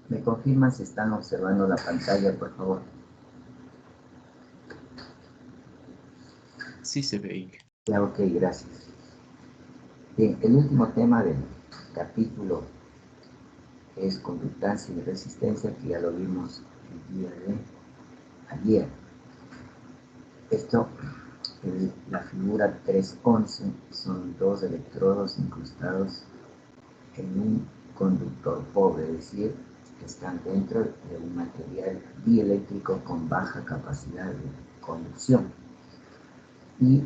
¿Me confirman si están observando la pantalla, por favor? Sí se ve. Ya, ok, gracias. Bien, el último tema del capítulo es conductancia y resistencia, que ya lo vimos el día de ayer. Esto, la figura 311, son dos electrodos incrustados en un conductor pobre, es decir, están dentro de un material dieléctrico con baja capacidad de conducción. Y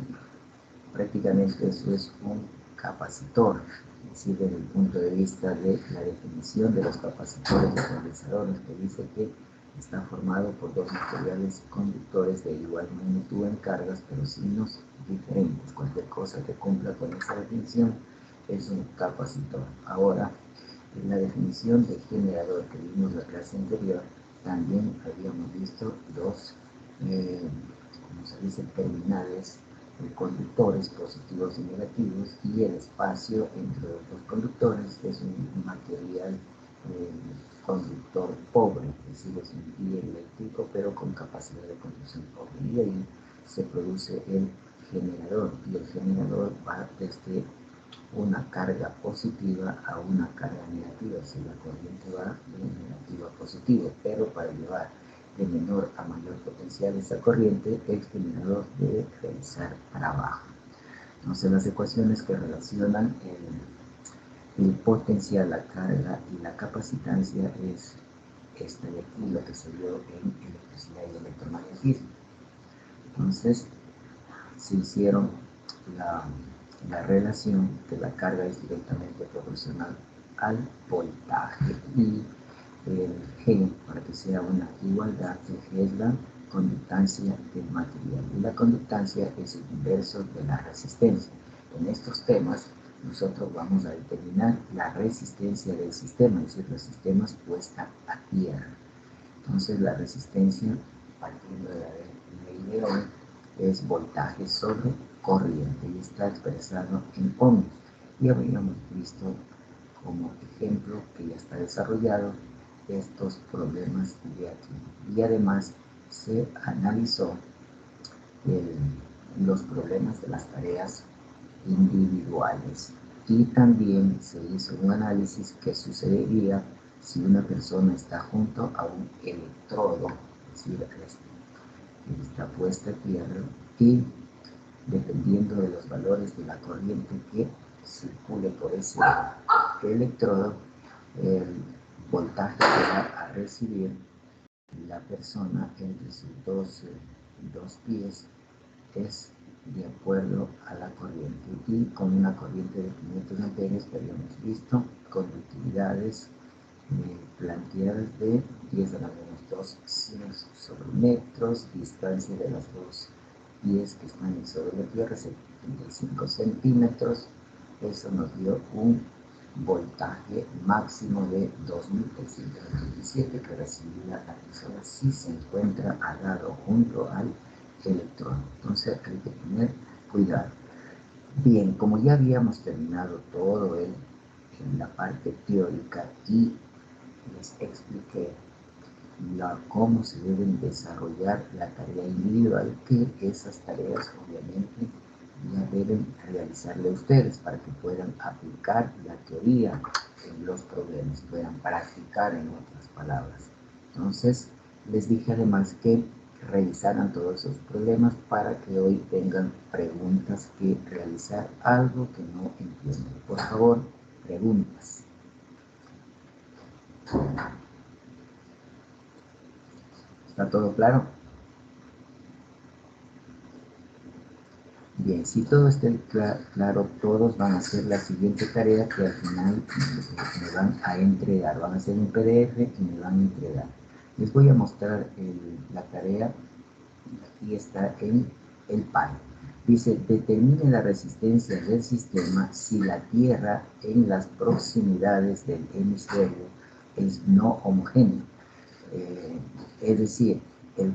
prácticamente eso es un capacitor, es decir, desde el punto de vista de la definición de los capacitores de condensadores, que dice que está formado por dos materiales conductores de igual magnitud en cargas, pero signos diferentes. Cualquier cosa que cumpla con esa definición es un capacitor. Ahora, en la definición de generador que vimos en la clase anterior, también habíamos visto dos, como se dice, terminales conductores positivos y negativos, y el espacio entre los dos conductores es un material conductor pobre, es decir, es un dieléctrico pero con capacidad de conducción pobre, y ahí se produce el generador, y el generador va desde una carga positiva a una carga negativa, si la corriente va de negativo a positivo, pero para llevar de menor a mayor potencial esa corriente, el generador debe realizar trabajo. Entonces, las ecuaciones que relacionan el potencial, la carga y la capacitancia es esta de aquí, lo que se vio en electricidad y electromagnetismo. Entonces, se hicieron la relación que la carga es directamente proporcional al voltaje, y el G, para que sea una igualdad, el G es la conductancia del material, y la conductancia es el inverso de la resistencia. En estos temas nosotros vamos a determinar la resistencia del sistema, es decir, los sistemas puesta a tierra. Entonces, la resistencia, partiendo de la ley de Ohm, es voltaje sobre corriente y está expresado en ohms. Y habíamos visto como ejemplo, que ya está desarrollado, estos problemas de aquí. Y además se analizó los problemas de las tareas individuales, y también se hizo un análisis que sucedería si una persona está junto a un electrodo, es decir, está puesta a tierra, y dependiendo de los valores de la corriente que circule por ese electrodo, el voltaje que va a recibir la persona entre sus dos pies es de acuerdo a la corriente, y con una corriente de 500 amperios que habíamos visto, conductividades planteadas de 10 a la menos 2 sobre metros, distancia de las dos pies que están sobre la tierra, 75 centímetros. Eso nos dio un voltaje máximo de 2327 que recibirá la persona si se encuentra al lado junto al electrón. Entonces hay que tener cuidado. Bien, como ya habíamos terminado todo en la parte teórica, y les expliqué cómo se deben desarrollar la tarea individual, que esas tareas obviamente ya deben realizarle ustedes para que puedan aplicar la teoría en los problemas, puedan practicar, en otras palabras. Entonces, les dije además que revisaran todos esos problemas para que hoy tengan preguntas que realizar, algo que no entienden. Por favor, preguntas. ¿Está todo claro? Bien, si todo está claro, todos van a hacer la siguiente tarea, que al final me van a entregar. Van a hacer un PDF y me van a entregar. Les voy a mostrar la tarea. Aquí está en el PAI. Dice, determine la resistencia del sistema si la Tierra en las proximidades del hemisferio es no homogéneo. Es decir,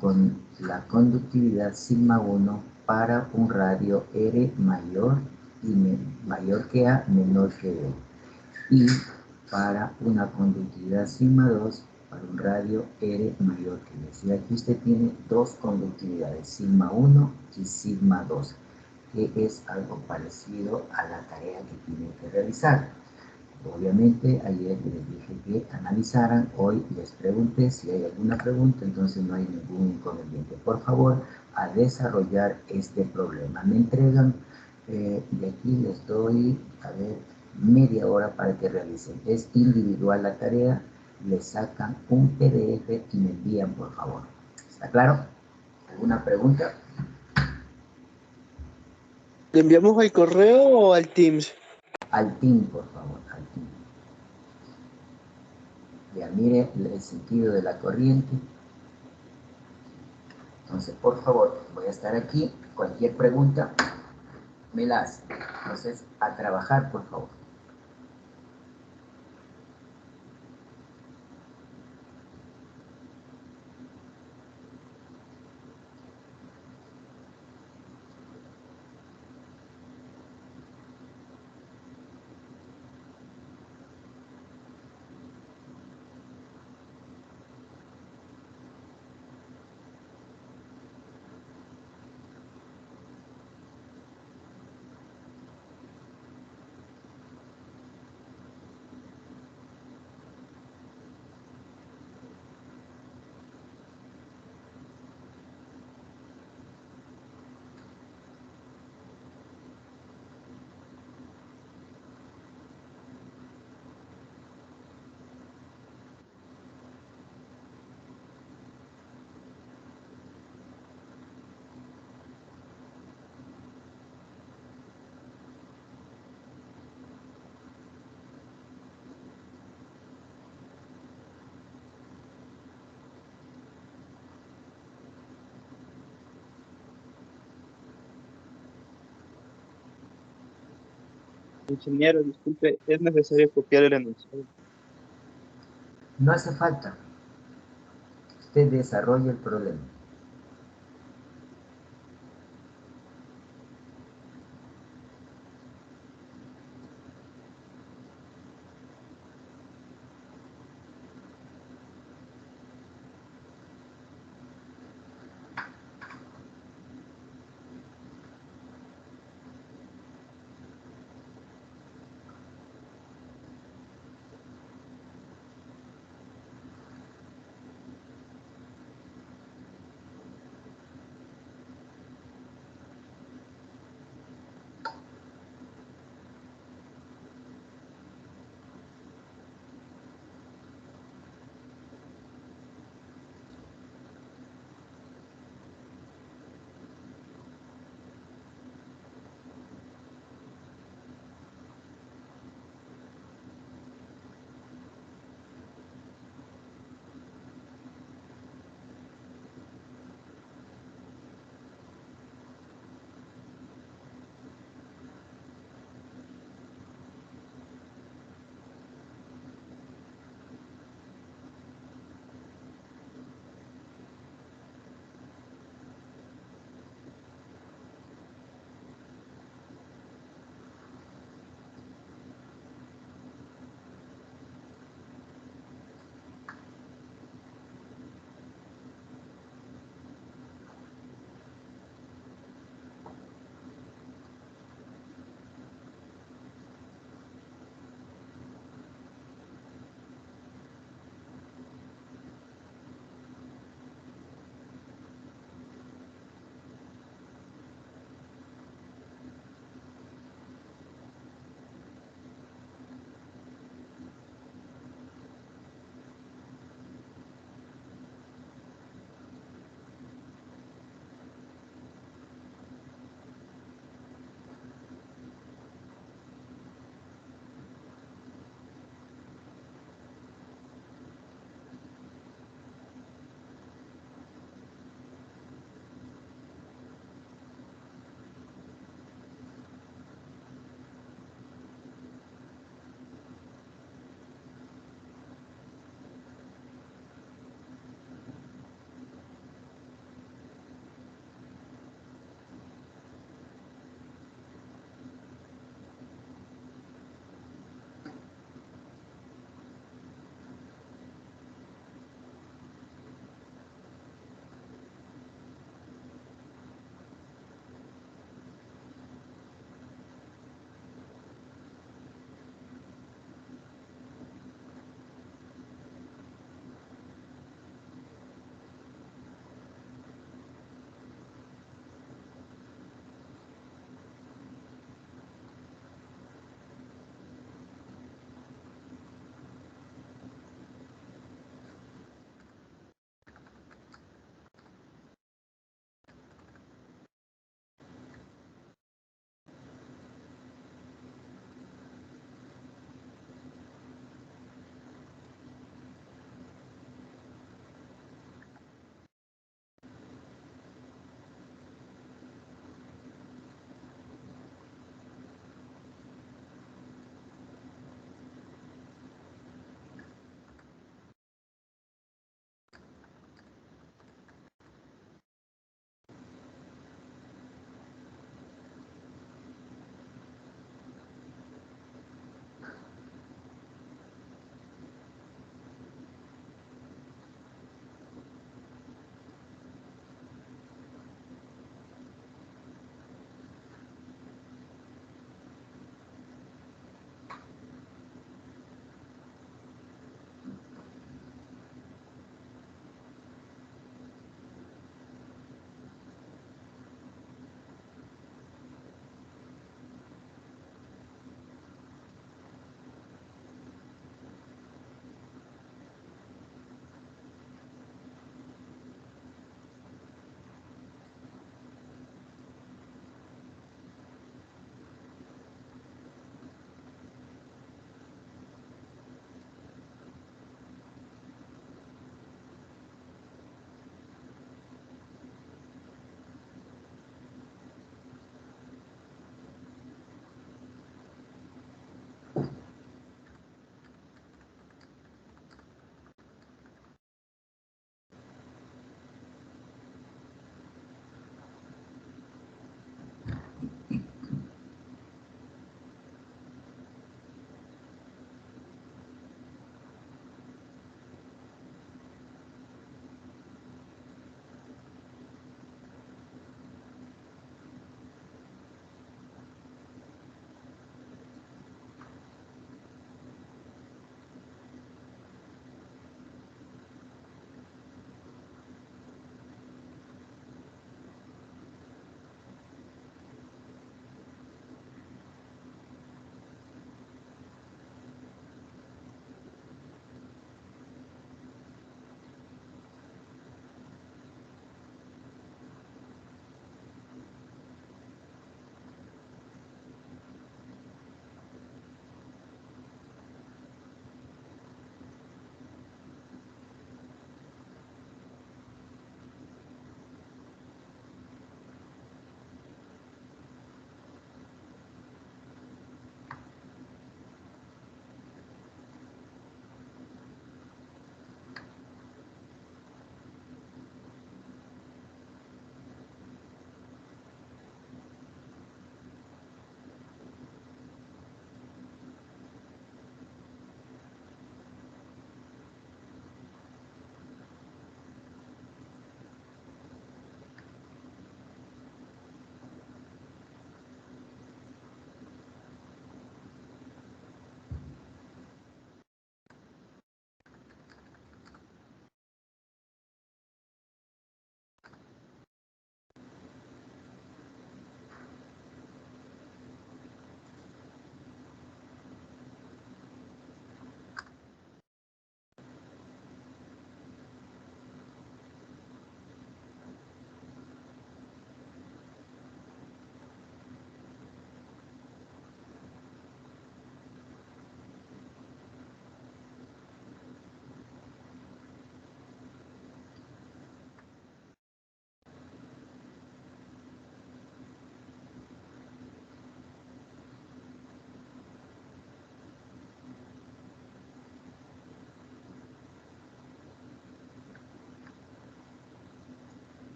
con la conductividad sigma 1 para un radio R mayor que A, menor que B, y para una conductividad sigma 2 para un radio R mayor que S. Y aquí usted tiene dos conductividades, sigma 1 y sigma 2, que es algo parecido a la tarea que tienen que realizar. Obviamente ayer les dije que analizaran, hoy les pregunté si hay alguna pregunta, entonces no hay ningún inconveniente. Por favor, a desarrollar este problema. Me entregan, de aquí les doy, a ver, media hora para que realicen. Es individual la tarea, les sacan un PDF y me envían, por favor. ¿Está claro? ¿Alguna pregunta? ¿Le enviamos al correo o al Teams? Al team, por favor, al team. Ya mire el sentido de la corriente. Entonces, por favor, voy a estar aquí. Cualquier pregunta, me la hace. Entonces, a trabajar, por favor. Ingeniero, disculpe, es necesario copiar el enunciado. No hace falta. Usted desarrolla el problema.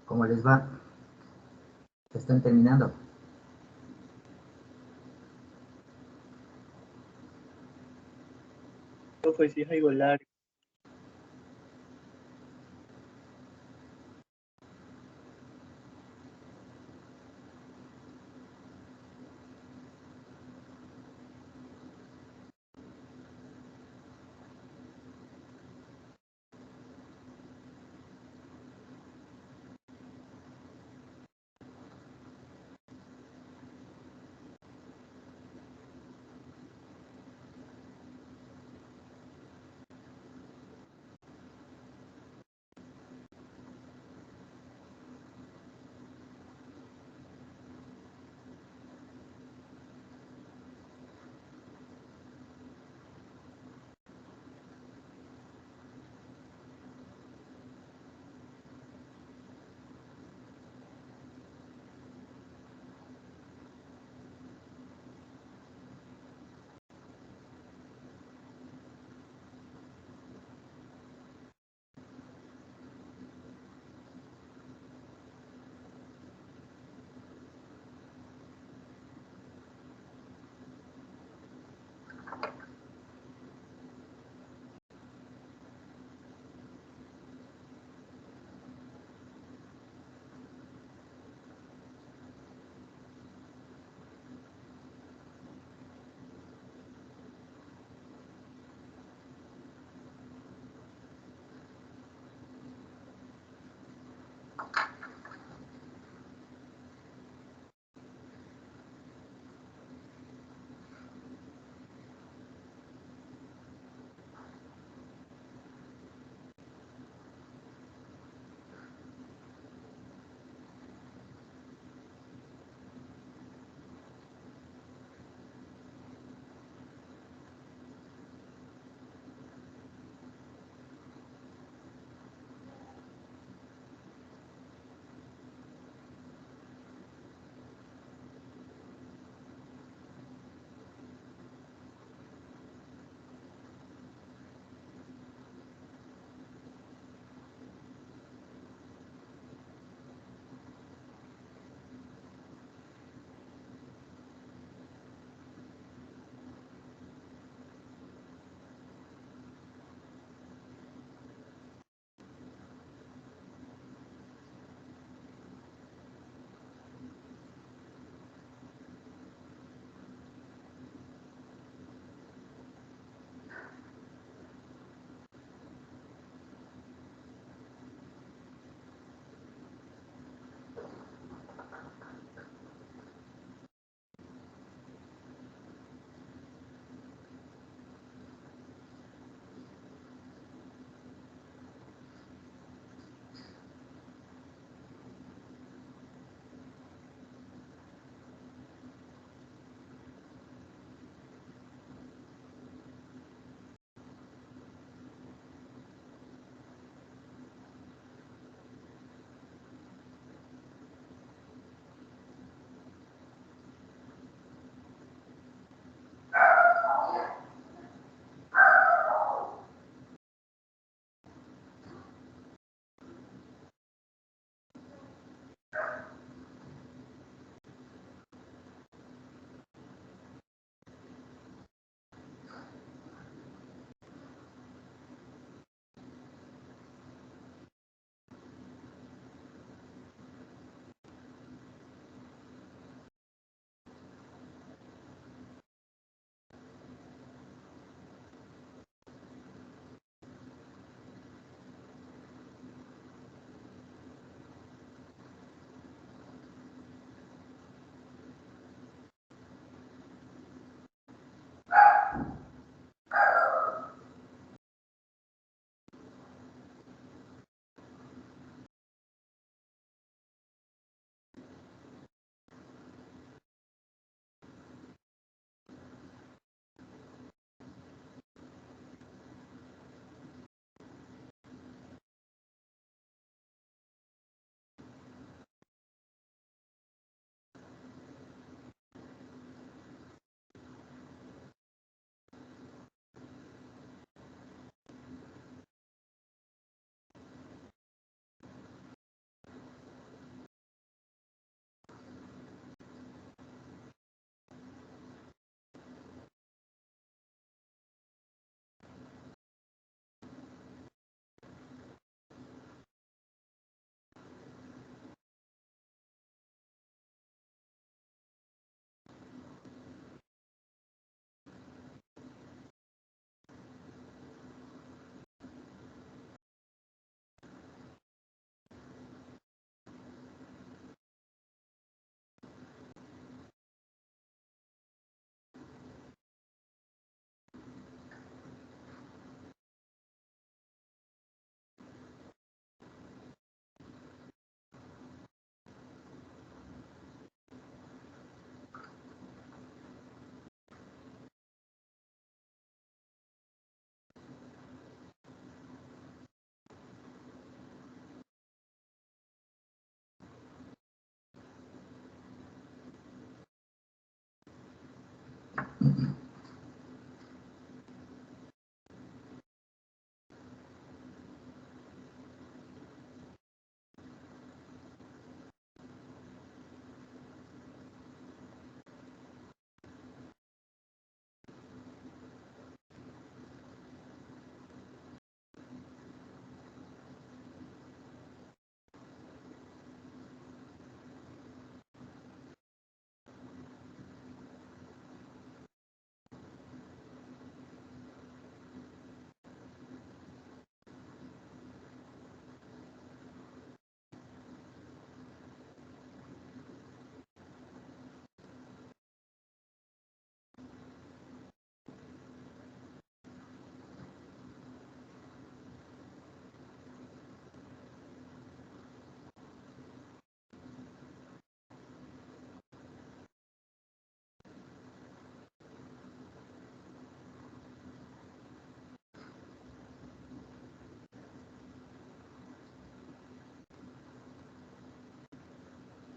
¿Cómo les va? ¿Están terminando? Profe, si es algo largo.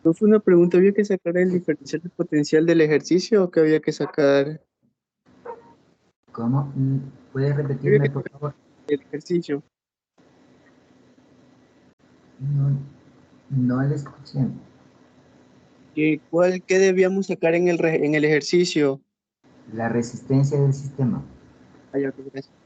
Profe, una pregunta, ¿había que sacar el diferencial de potencial del ejercicio o qué había que sacar? ¿Cómo? ¿Puedes Había repetirme, que por sacar favor? el ejercicio. No, no le escuché. ¿Qué debíamos sacar en en el ejercicio? La resistencia del sistema. Ah, ya, ok, gracias.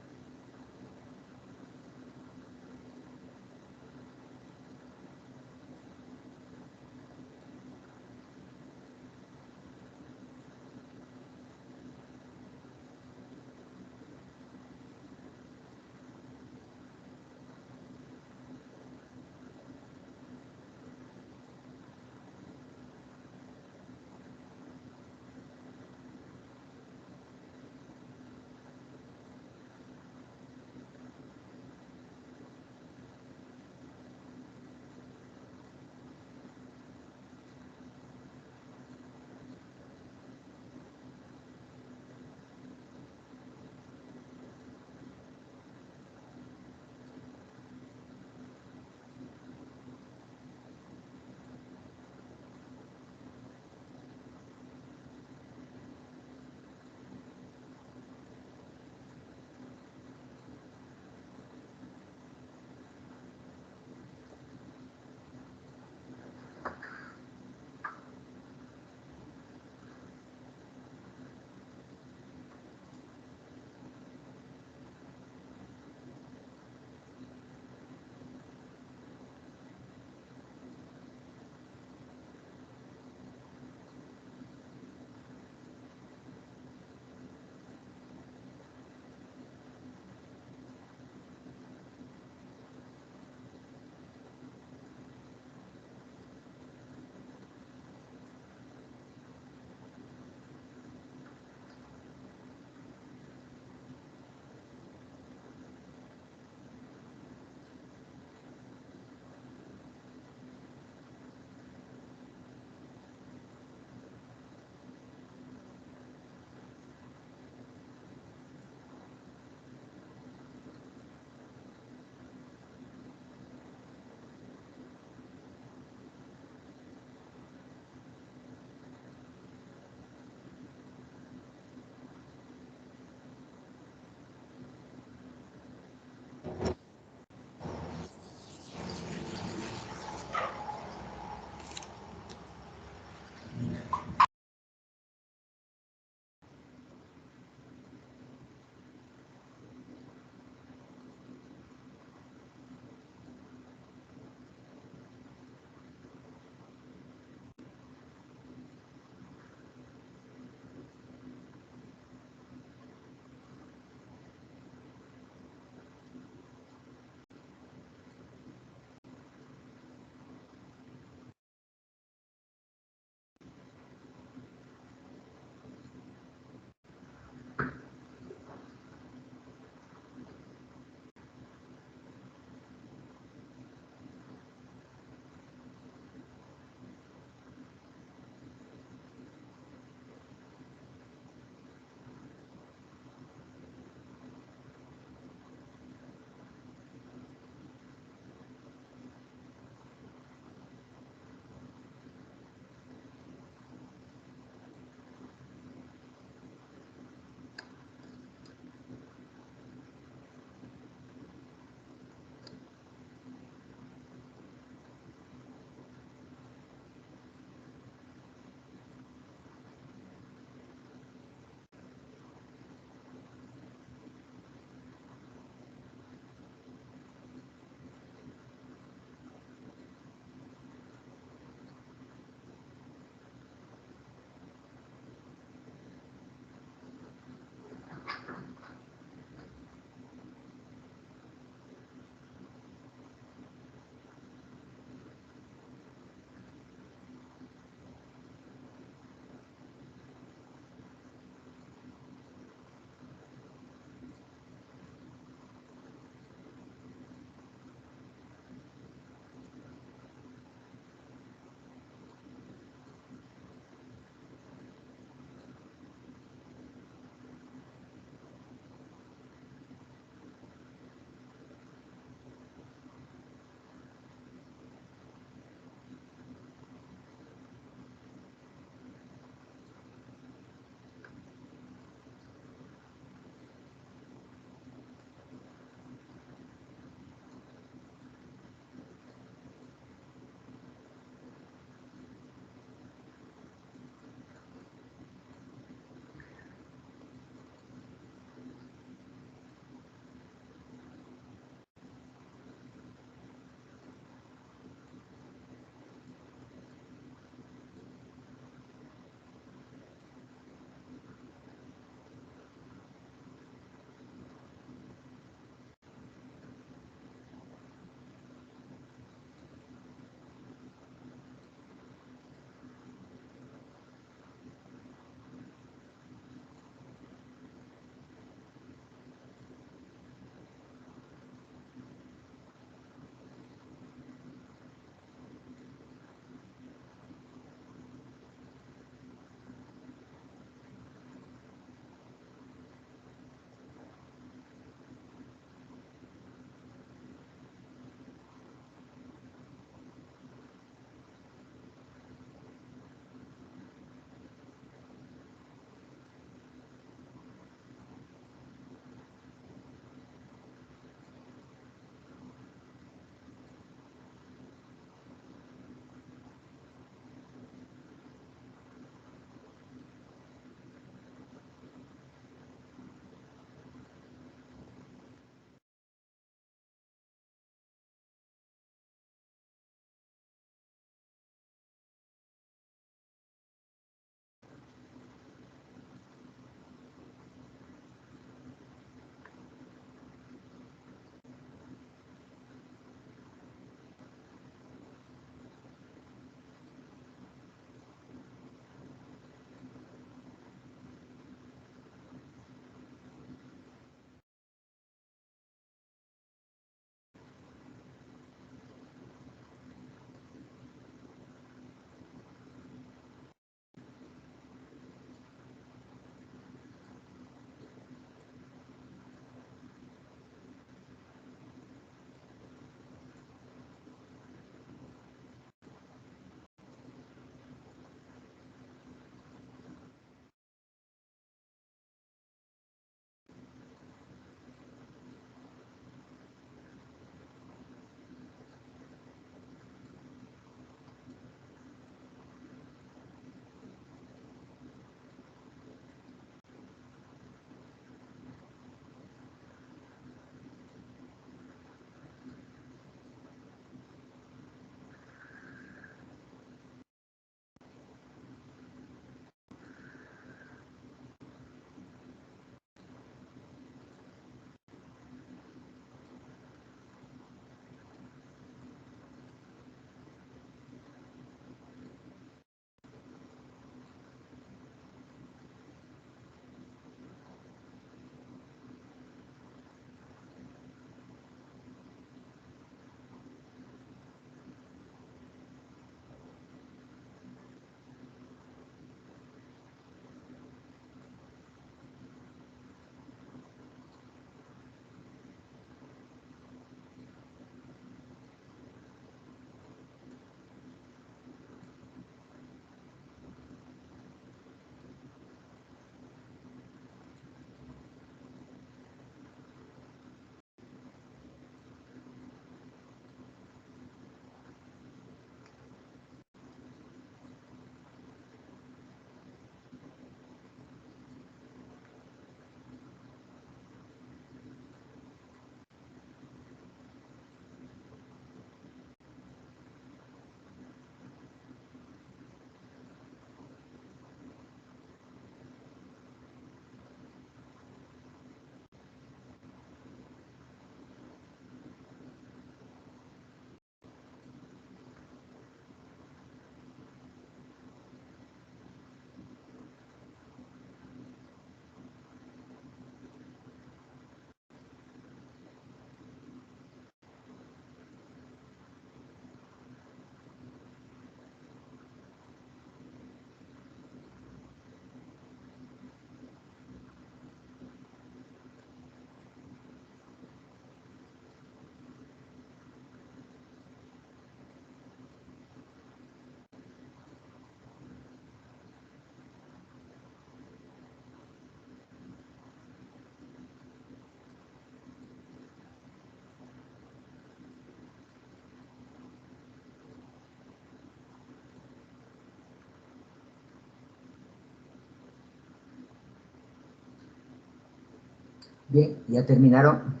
Bien, ¿ya terminaron?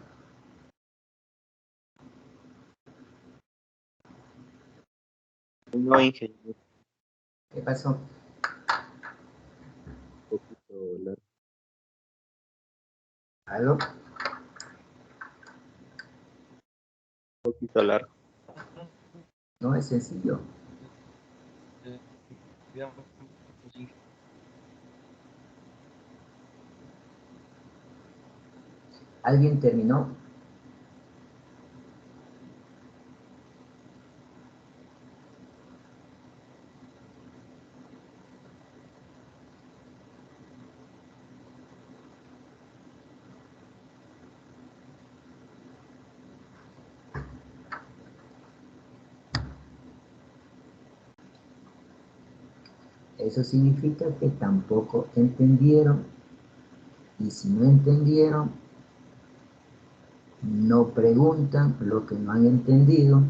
No, ingeniero. ¿Qué pasó? Un poquito largo. ¿Aló? Un poquito largo. No es sencillo. ¿Alguien terminó? Eso significa que tampoco entendieron, y si no entendieron, no preguntan lo que no han entendido,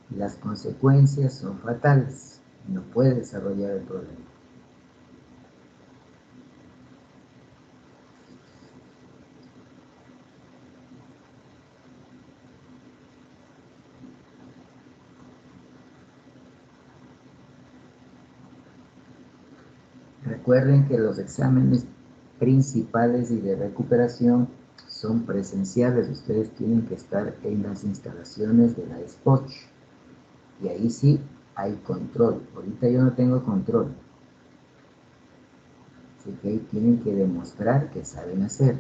las consecuencias son fatales. No puede desarrollar el problema. Recuerden que los exámenes principales y de recuperación son presenciales. Ustedes tienen que estar en las instalaciones de la SPOCH. Y ahí sí hay control. Ahorita yo no tengo control. Así que ahí tienen que demostrar que saben hacer.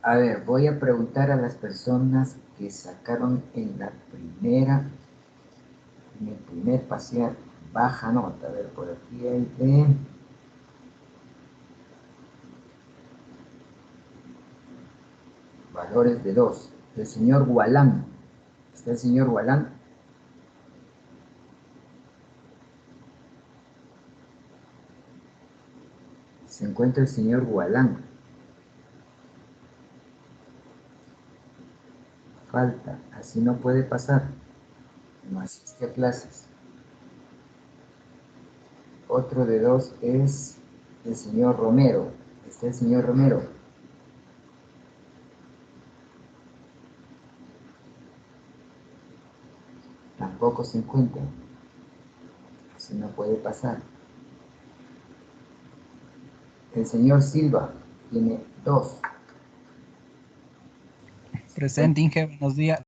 A ver, voy a preguntar a las personas que sacaron en el primer parcial baja nota. A ver, por aquí hay de valores de 2. El señor Gualán. ¿Está el señor Gualán? Se encuentra el señor Gualán. Falta, así no puede pasar. No asiste a clases. Otro de 2 es el señor Romero. ¿Está el señor Romero? Tampoco se encuentra. Así no puede pasar. El señor Silva tiene 2. Presente, Inge, buenos días.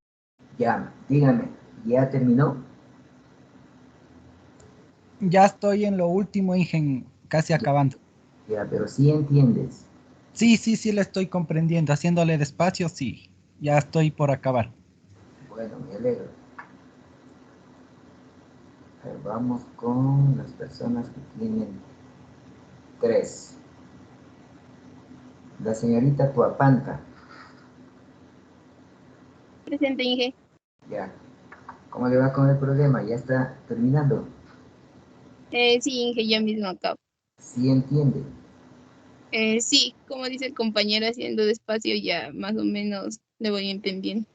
Ya, dígame, ¿ya terminó? Ya estoy en lo último, Inge, casi acabando. Ya, pero sí entiendes. Sí, lo estoy comprendiendo. Haciéndole despacio, sí. Ya estoy por acabar. Bueno, me alegro. A ver, vamos con las personas que tienen 3. La señorita Tuapanta. Presente, Inge. Ya. ¿Cómo le va con el problema? ¿Ya está terminando? Sí, Inge, ya mismo acabo. Sí entiende. Sí, como dice el compañero, haciendo despacio ya más o menos le voy entendiendo.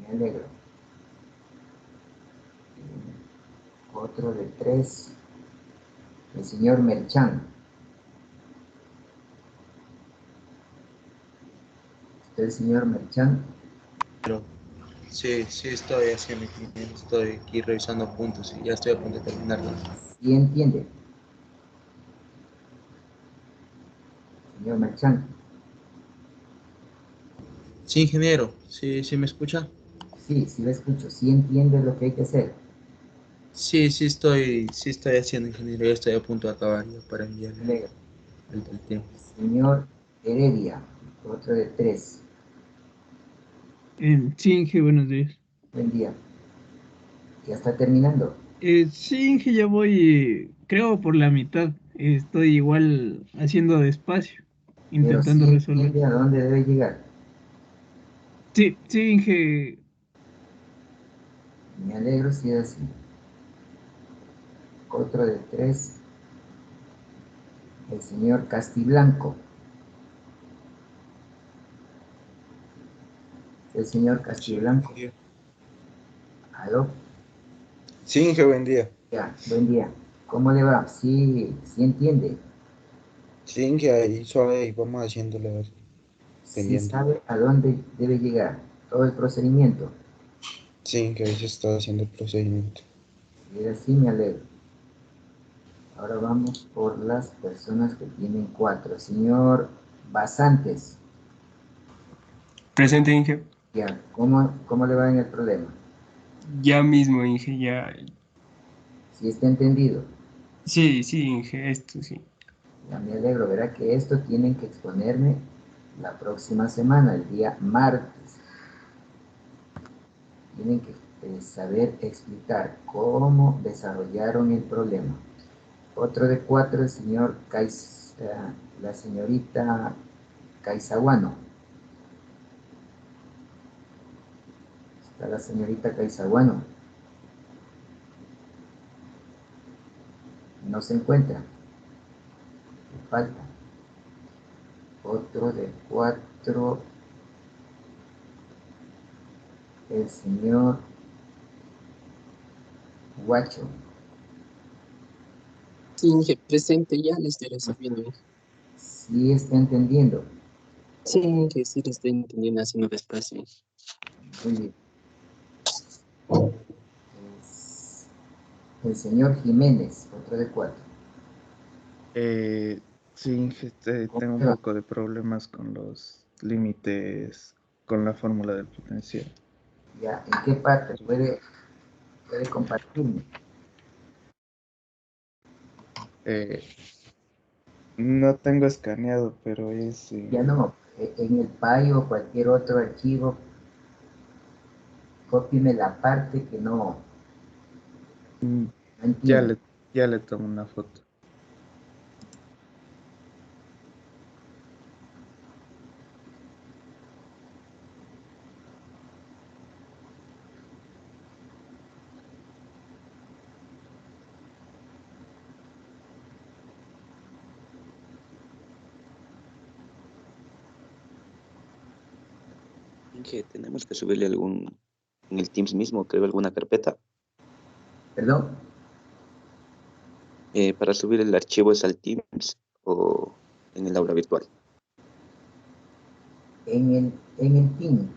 Me alegro. Otro de 3. El señor Merchán. ¿Está el señor Merchán? Sí, sí estoy haciendo ingeniero. Estoy aquí revisando puntos y ya estoy a punto de terminarlo. ¿Sí entiende? Señor Merchant. Sí, ingeniero. Sí, sí me escucha. Sí, sí lo escucho. ¿Sí entiende lo que hay que hacer? Sí, sí estoy haciendo ingeniero. Ya estoy a punto de acabar ya para enviar Negro. el tiempo. Señor Heredia, otro de 3. Sí, Inge, buenos días. Buen día. Ya está terminando. Sí, Inge, ya voy, creo, por la mitad. Estoy igual haciendo despacio, Pero intentando sí resolver. entiende a dónde debe llegar. Sí, sí, Inge. Me alegro si es así. Otro de 3. El señor Castiblanco. El señor Sí, buen Castiblanco. día. Aló. Sí, Inge, buen día. Ya, buen día. ¿Cómo le va? Sí, sí entiende. Sí, Inge, ahí suave y vamos haciéndole, a ver, Sí pendiente. sabe a dónde debe llegar. Todo el procedimiento. Sí, Inge, ahí se está haciendo el procedimiento. Si es así, me alegro. Ahora vamos por las personas que tienen 4. Señor Basantes. Presente, Inge. Ya, ¿cómo le va en el problema? Ya mismo, Inge, ya. Si está entendido. Sí, sí, Inge, esto sí. Ya me alegro, verá que esto tienen que exponerme la próxima semana, el día martes. Tienen que saber explicar cómo desarrollaron el problema. Otro de 4, el señor la señorita Caizaguano. Está la señorita Caizaguano. No se encuentra. Le falta. Otro de 4, el señor Guacho. Sí, Inge, presente, ya le estoy resolviendo. Sí está entendiendo. Sí, Inge, sí le estoy entendiendo haciendo despacio. Muy bien. Es el señor Jiménez, otro de 4. Sí, ¿Cómo tengo un le va? poco de problemas con los límites, con la fórmula del potencial. Ya, ¿en qué parte puede compartirme? Eh, no tengo escaneado, pero es... Ya no, en el PAI o cualquier otro archivo, cópieme la parte que mm, no ya entiendo. le, ya le tomo una foto. Inge, tenemos que subirle en el Teams mismo, creo, alguna carpeta. Perdón, Para subir el archivo es al Teams o en el aula virtual. en el PIN.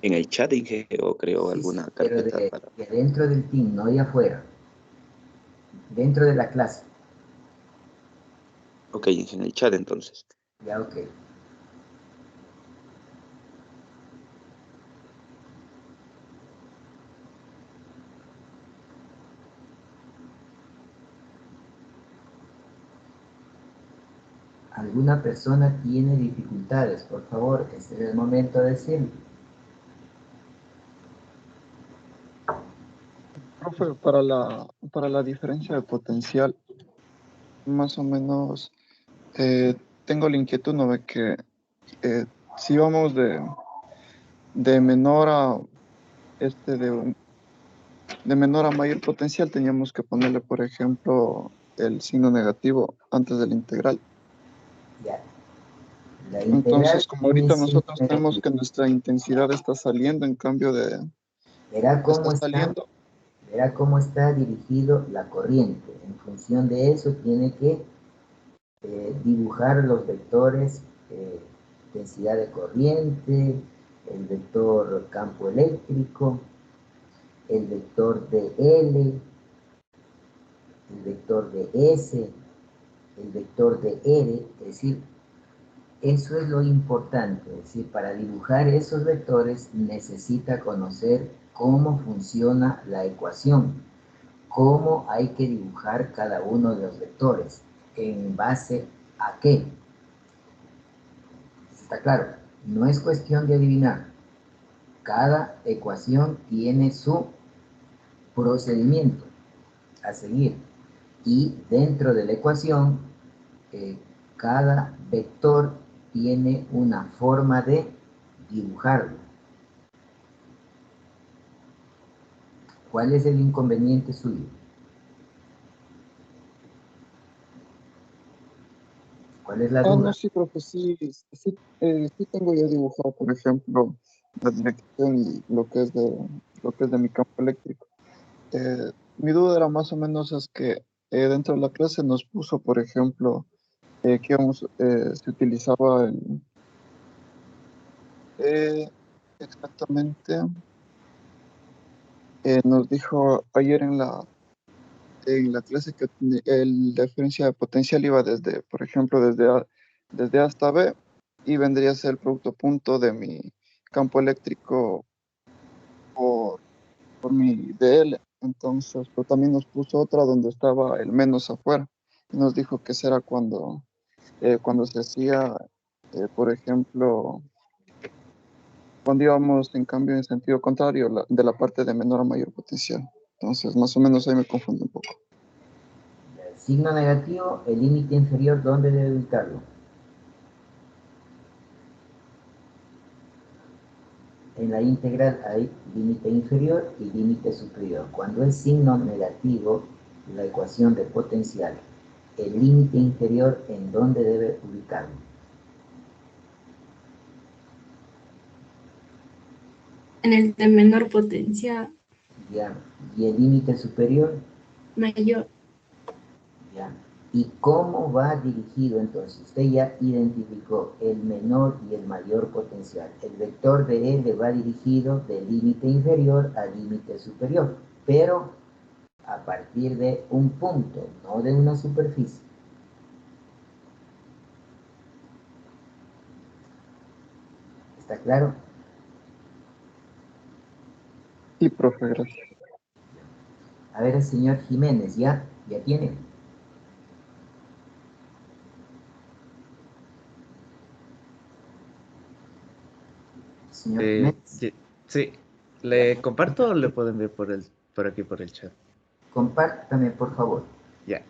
En el chat, Inge, o creo Sí, sí, alguna pero carpeta para... de dentro del PIN, no de afuera. Dentro de la clase. Ok, Inge, en el chat entonces. Ya, ok. ¿Alguna persona tiene dificultades? Por favor, este es el momento de decirlo. Profe, para la diferencia de potencial, más o menos, eh, tengo la inquietud, ¿no? De que si vamos de menor a de menor a mayor potencial, teníamos que ponerle, por ejemplo, el signo negativo antes del integral. Ya. La integral Entonces, como tiene ahorita signo nosotros tenemos negativo. que nuestra intensidad está saliendo, en cambio Verá está cómo está, saliendo. verá cómo está dirigido la corriente. En función de eso tiene que dibujar los vectores densidad de corriente, el vector campo eléctrico, el vector de L, el vector de S, el vector de R, es decir, eso es lo importante, es decir, para dibujar esos vectores necesita conocer cómo funciona la ecuación, cómo hay que dibujar cada uno de los vectores, en base a qué. Está claro, no es cuestión de adivinar. Cada ecuación tiene su procedimiento a seguir y dentro de la ecuación cada vector tiene una forma de dibujarlo. ¿Cuál es el inconveniente suyo? ¿Cuál es la duda? No, sí, profe, sí tengo ya dibujado, por ejemplo, la dirección y lo que es de mi campo eléctrico. Mi duda era más o menos es que dentro de la clase nos puso, por ejemplo, que se utilizaba exactamente, nos dijo ayer en la clase que la diferencia de potencial iba desde, por ejemplo, desde A hasta B y vendría a ser el producto punto de mi campo eléctrico por mi DL. Entonces, pero también nos puso otra donde estaba el menos afuera y nos dijo que ese era cuando se hacía, por ejemplo, cuando íbamos en cambio en sentido contrario de la parte de menor a mayor potencial. Entonces, más o menos ahí me confundo un poco. Signo negativo, el límite inferior, ¿dónde debe ubicarlo? En la integral hay límite inferior y límite superior. Cuando es signo negativo, la ecuación de potencial, el límite inferior, ¿en dónde debe ubicarlo? En el de menor potencial. Ya. ¿Y el límite superior? Mayor. Ya. ¿Y cómo va dirigido entonces? Usted ya identificó el menor y el mayor potencial. El vector de L va dirigido del límite inferior al límite superior, pero a partir de un punto, no de una superficie. ¿Está claro? Sí, profe, gracias. A ver, el señor Jiménez, ¿ya tiene? Señor Jiménez. Sí, ¿le comparto o le puedo enviar por aquí por el chat? Compártame, por favor. Ya.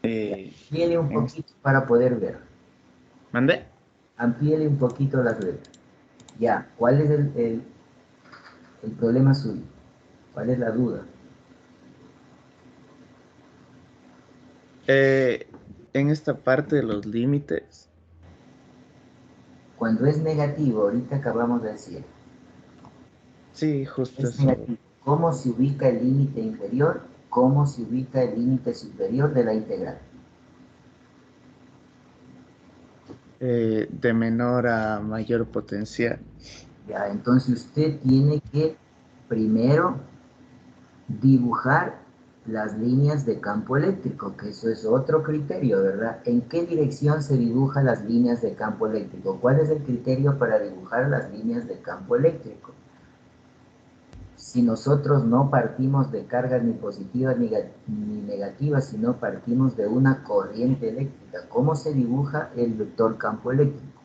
Amplíele un poquito para poder ver. ¿Mande? Amplíele un poquito las letras. Ya, ¿cuál es el problema suyo? ¿Cuál es la duda? En esta parte de los límites. Cuando es negativo, ahorita acabamos de decir. Sí, justo Es eso. negativo. ¿Cómo se ubica el límite inferior? ¿Cómo se ubica el límite superior de la integral? De menor a mayor potencial. Ya, entonces usted tiene que primero dibujar las líneas de campo eléctrico, que eso es otro criterio, ¿verdad? ¿En qué dirección se dibujan las líneas de campo eléctrico? ¿Cuál es el criterio para dibujar las líneas de campo eléctrico? Si nosotros no partimos de cargas ni positivas ni negativas, sino partimos de una corriente eléctrica, ¿cómo se dibuja el vector campo eléctrico?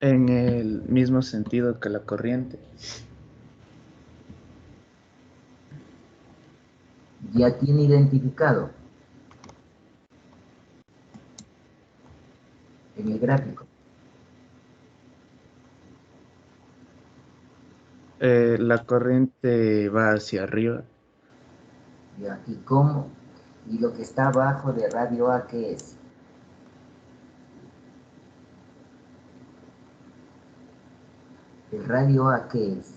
En el mismo sentido que la corriente. Ya tiene identificado en el gráfico. La corriente va hacia arriba. ¿Ya? ¿Y cómo? ¿Y lo que está abajo de radio A qué es? ¿El radio A qué es?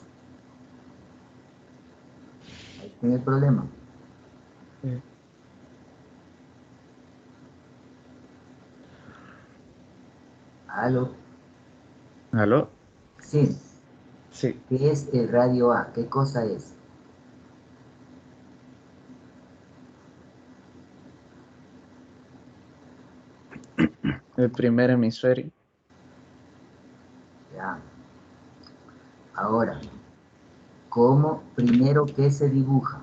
Ahí está el problema. ¿Aló? ¿Aló? Sí. Sí. ¿Qué es el radio A? ¿Qué cosa es? El primer hemisferio. Ya. Ahora, ¿cómo primero qué se dibuja?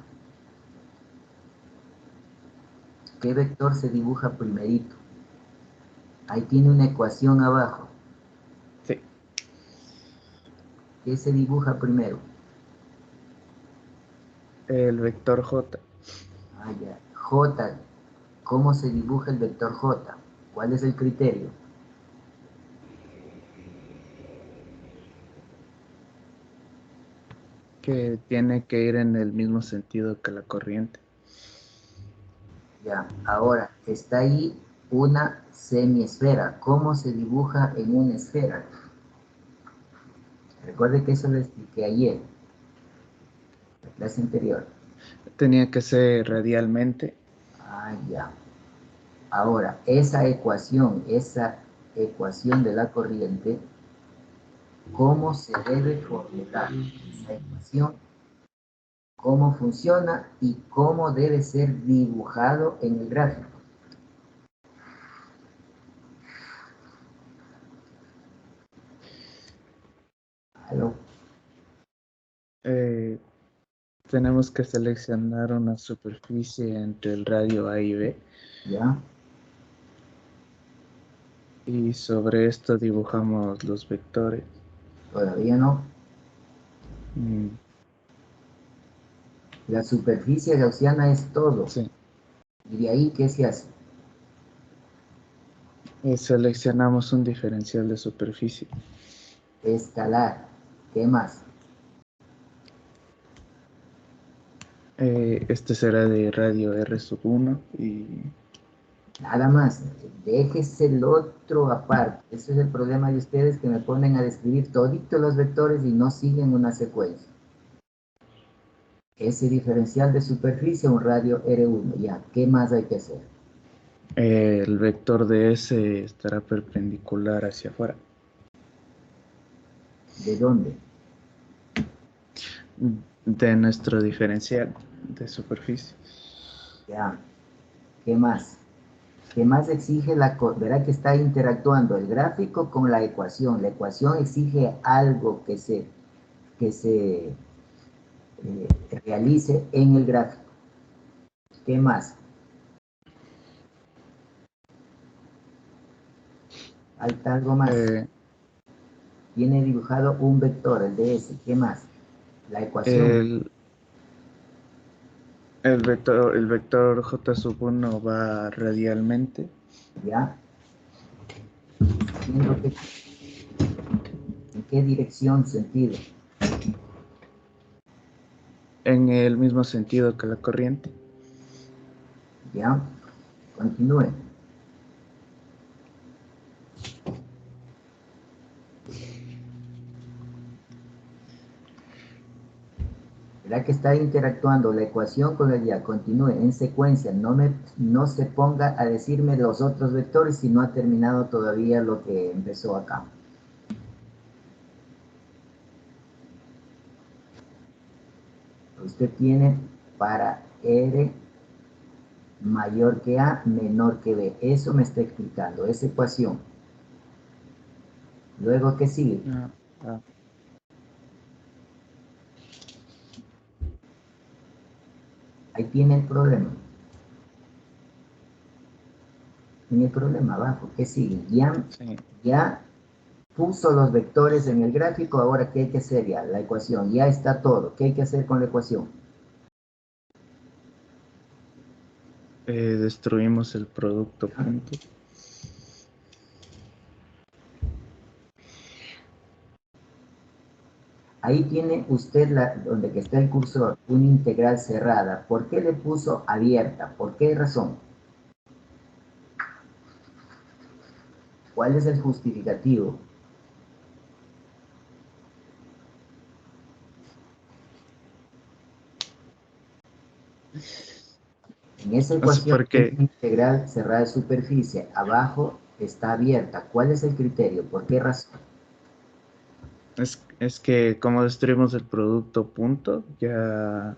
¿Qué vector se dibuja primerito? Ahí tiene una ecuación abajo. Sí. ¿Qué se dibuja primero? El vector J. Ah, ya. J. ¿Cómo se dibuja el vector J? ¿Cuál es el criterio? Que tiene que ir en el mismo sentido que la corriente. Ya. Ahora, está ahí una semiesfera. ¿Cómo se dibuja en una esfera? Recuerde que eso lo expliqué ayer, la clase anterior. Tenía que ser radialmente. Ah, ya. Ahora, esa ecuación de la corriente, ¿cómo se debe formular esa ecuación? ¿Cómo funciona y cómo debe ser dibujado en el gráfico? ¿Aló? Tenemos que seleccionar una superficie entre el radio A y B. ¿Ya? Y sobre esto dibujamos los vectores. Todavía no. La superficie gaussiana es todo. Sí. ¿Y de ahí qué se hace? Seleccionamos un diferencial de superficie. Escalar. ¿Qué más? Este será de radio R1 y Nada más. Déjese el otro aparte. Ese es el problema de ustedes, que me ponen a describir toditos los vectores y no siguen una secuencia. Ese diferencial de superficie, un radio R1. Ya, ¿qué más hay que hacer? el vector de S estará perpendicular hacia afuera. ¿De dónde? De nuestro diferencial de superficie. Ya. ¿Qué más? ¿Qué más exige verá que está interactuando el gráfico con la ecuación? La ecuación exige algo que se realice en el gráfico. ¿Qué más? Falta algo más. Tiene dibujado un vector, el de S. ¿Qué más? La ecuación. El vector J1 va radialmente. ¿Ya? ¿En qué dirección, sentido? En el mismo sentido que la corriente. ¿Ya? Continúe. Verá que está interactuando la ecuación con el ya. Continúe en secuencia. No se ponga a decirme los otros vectores si no ha terminado todavía lo que empezó acá. Usted tiene para R mayor que A, menor que B. Eso me está explicando, esa ecuación. Luego, ¿qué sigue? Ahí tiene el problema. Tiene el problema abajo. ¿Qué sigue? Ya puso los vectores en el gráfico. Ahora, ¿qué hay que hacer ya? La ecuación. Ya está todo. ¿Qué hay que hacer con la ecuación? Destruimos el producto punto. Ahí tiene usted donde que está el cursor, una integral cerrada. ¿Por qué le puso abierta? ¿Por qué razón? ¿Cuál es el justificativo? En esa No sé ecuación por es qué. una integral cerrada de superficie, abajo está abierta. ¿Cuál es el criterio? ¿Por qué razón? Es que como destruimos el producto punto, ya...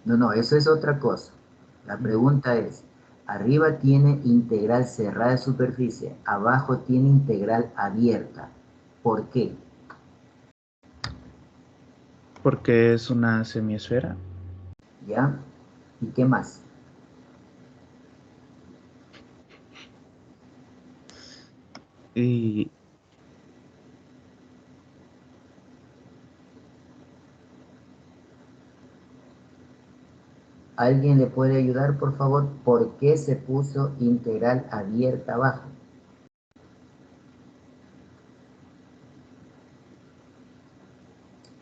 No, eso es otra cosa. La pregunta es, arriba tiene integral cerrada de superficie, abajo tiene integral abierta. ¿Por qué? Porque es una semiesfera. ¿Ya? ¿Y qué más? Y ¿Alguien le puede ayudar, por favor? ¿Por qué se puso integral abierta abajo?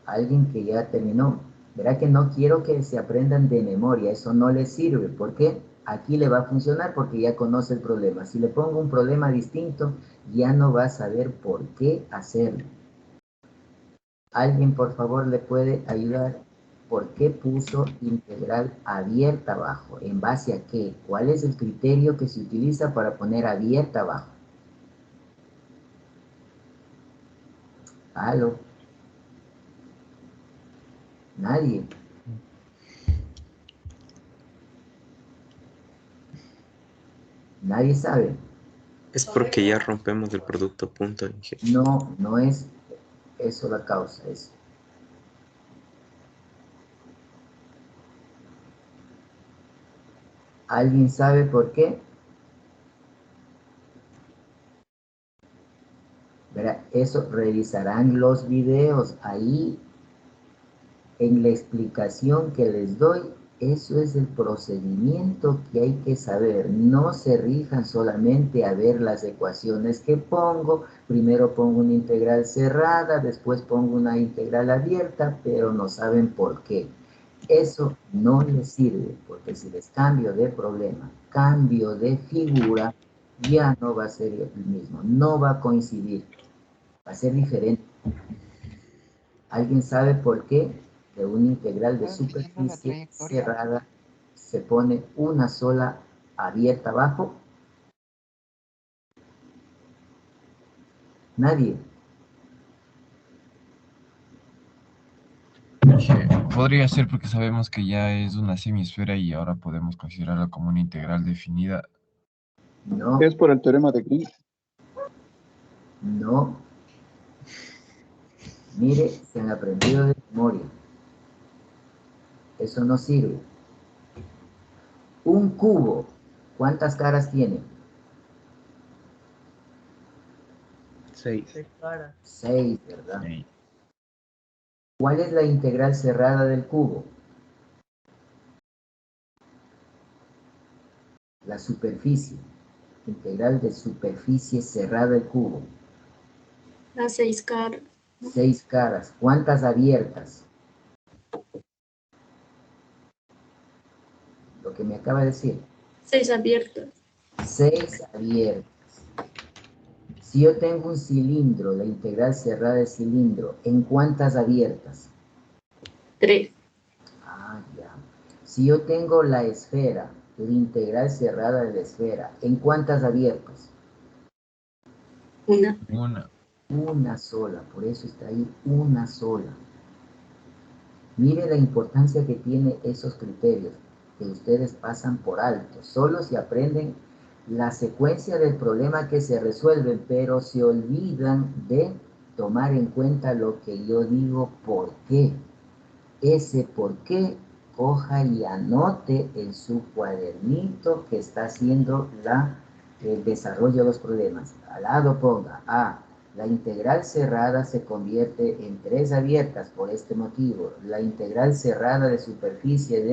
Alguien que ya terminó. Verá que no quiero que se aprendan de memoria, eso no les sirve. ¿Por qué? Aquí le va a funcionar porque ya conoce el problema. Si le pongo un problema distinto, ya no va a saber por qué hacerlo. ¿Alguien, por favor, le puede ayudar? ¿Por qué puso integral abierta abajo? ¿En base a qué? ¿Cuál es el criterio que se utiliza para poner abierta abajo? ¿Aló? Nadie. Nadie sabe. Es porque ya rompemos el producto punto, Inge. No, no es eso la causa. ¿Alguien sabe por qué? Verá, eso revisarán los videos ahí en la explicación que les doy. Eso es el procedimiento que hay que saber. No se rijan solamente a ver las ecuaciones que pongo. Primero pongo una integral cerrada, después pongo una integral abierta, pero no saben por qué. Eso no les sirve, porque si les cambio de problema, cambio de figura, ya no va a ser el mismo, no va a coincidir, va a ser diferente. ¿Alguien sabe por qué de una integral de superficie cerrada se pone una sola abierta abajo? Nadie. Podría ser porque sabemos que ya es una semiesfera y ahora podemos considerarla como una integral definida. No, Es por el teorema de Green. no. Mire, se han aprendido de memoria. Eso no sirve. Un cubo, ¿cuántas caras tiene? 6. 6, ¿verdad? Sí. ¿Cuál es la integral cerrada del cubo? La superficie. Integral de superficie cerrada del cubo. Las 6 caras. 6 caras. ¿Cuántas abiertas? Lo que me acaba de decir. 6 abiertas. 6 abiertas. Si yo tengo un cilindro, la integral cerrada del cilindro, ¿en cuántas abiertas? 3. Ah, ya. Si yo tengo la esfera, la integral cerrada de la esfera, ¿en cuántas abiertas? 1. Una sola, por eso está ahí, una sola. Mire la importancia que tiene esos criterios que ustedes pasan por alto. Solo se aprenden la secuencia del problema que se resuelve, pero se olvidan de tomar en cuenta lo que yo digo, por qué. Ese por qué, coja y anote en su cuadernito que está haciendo el desarrollo de los problemas. Al lado ponga la integral cerrada se convierte en 3 abiertas por este motivo. La integral cerrada de superficie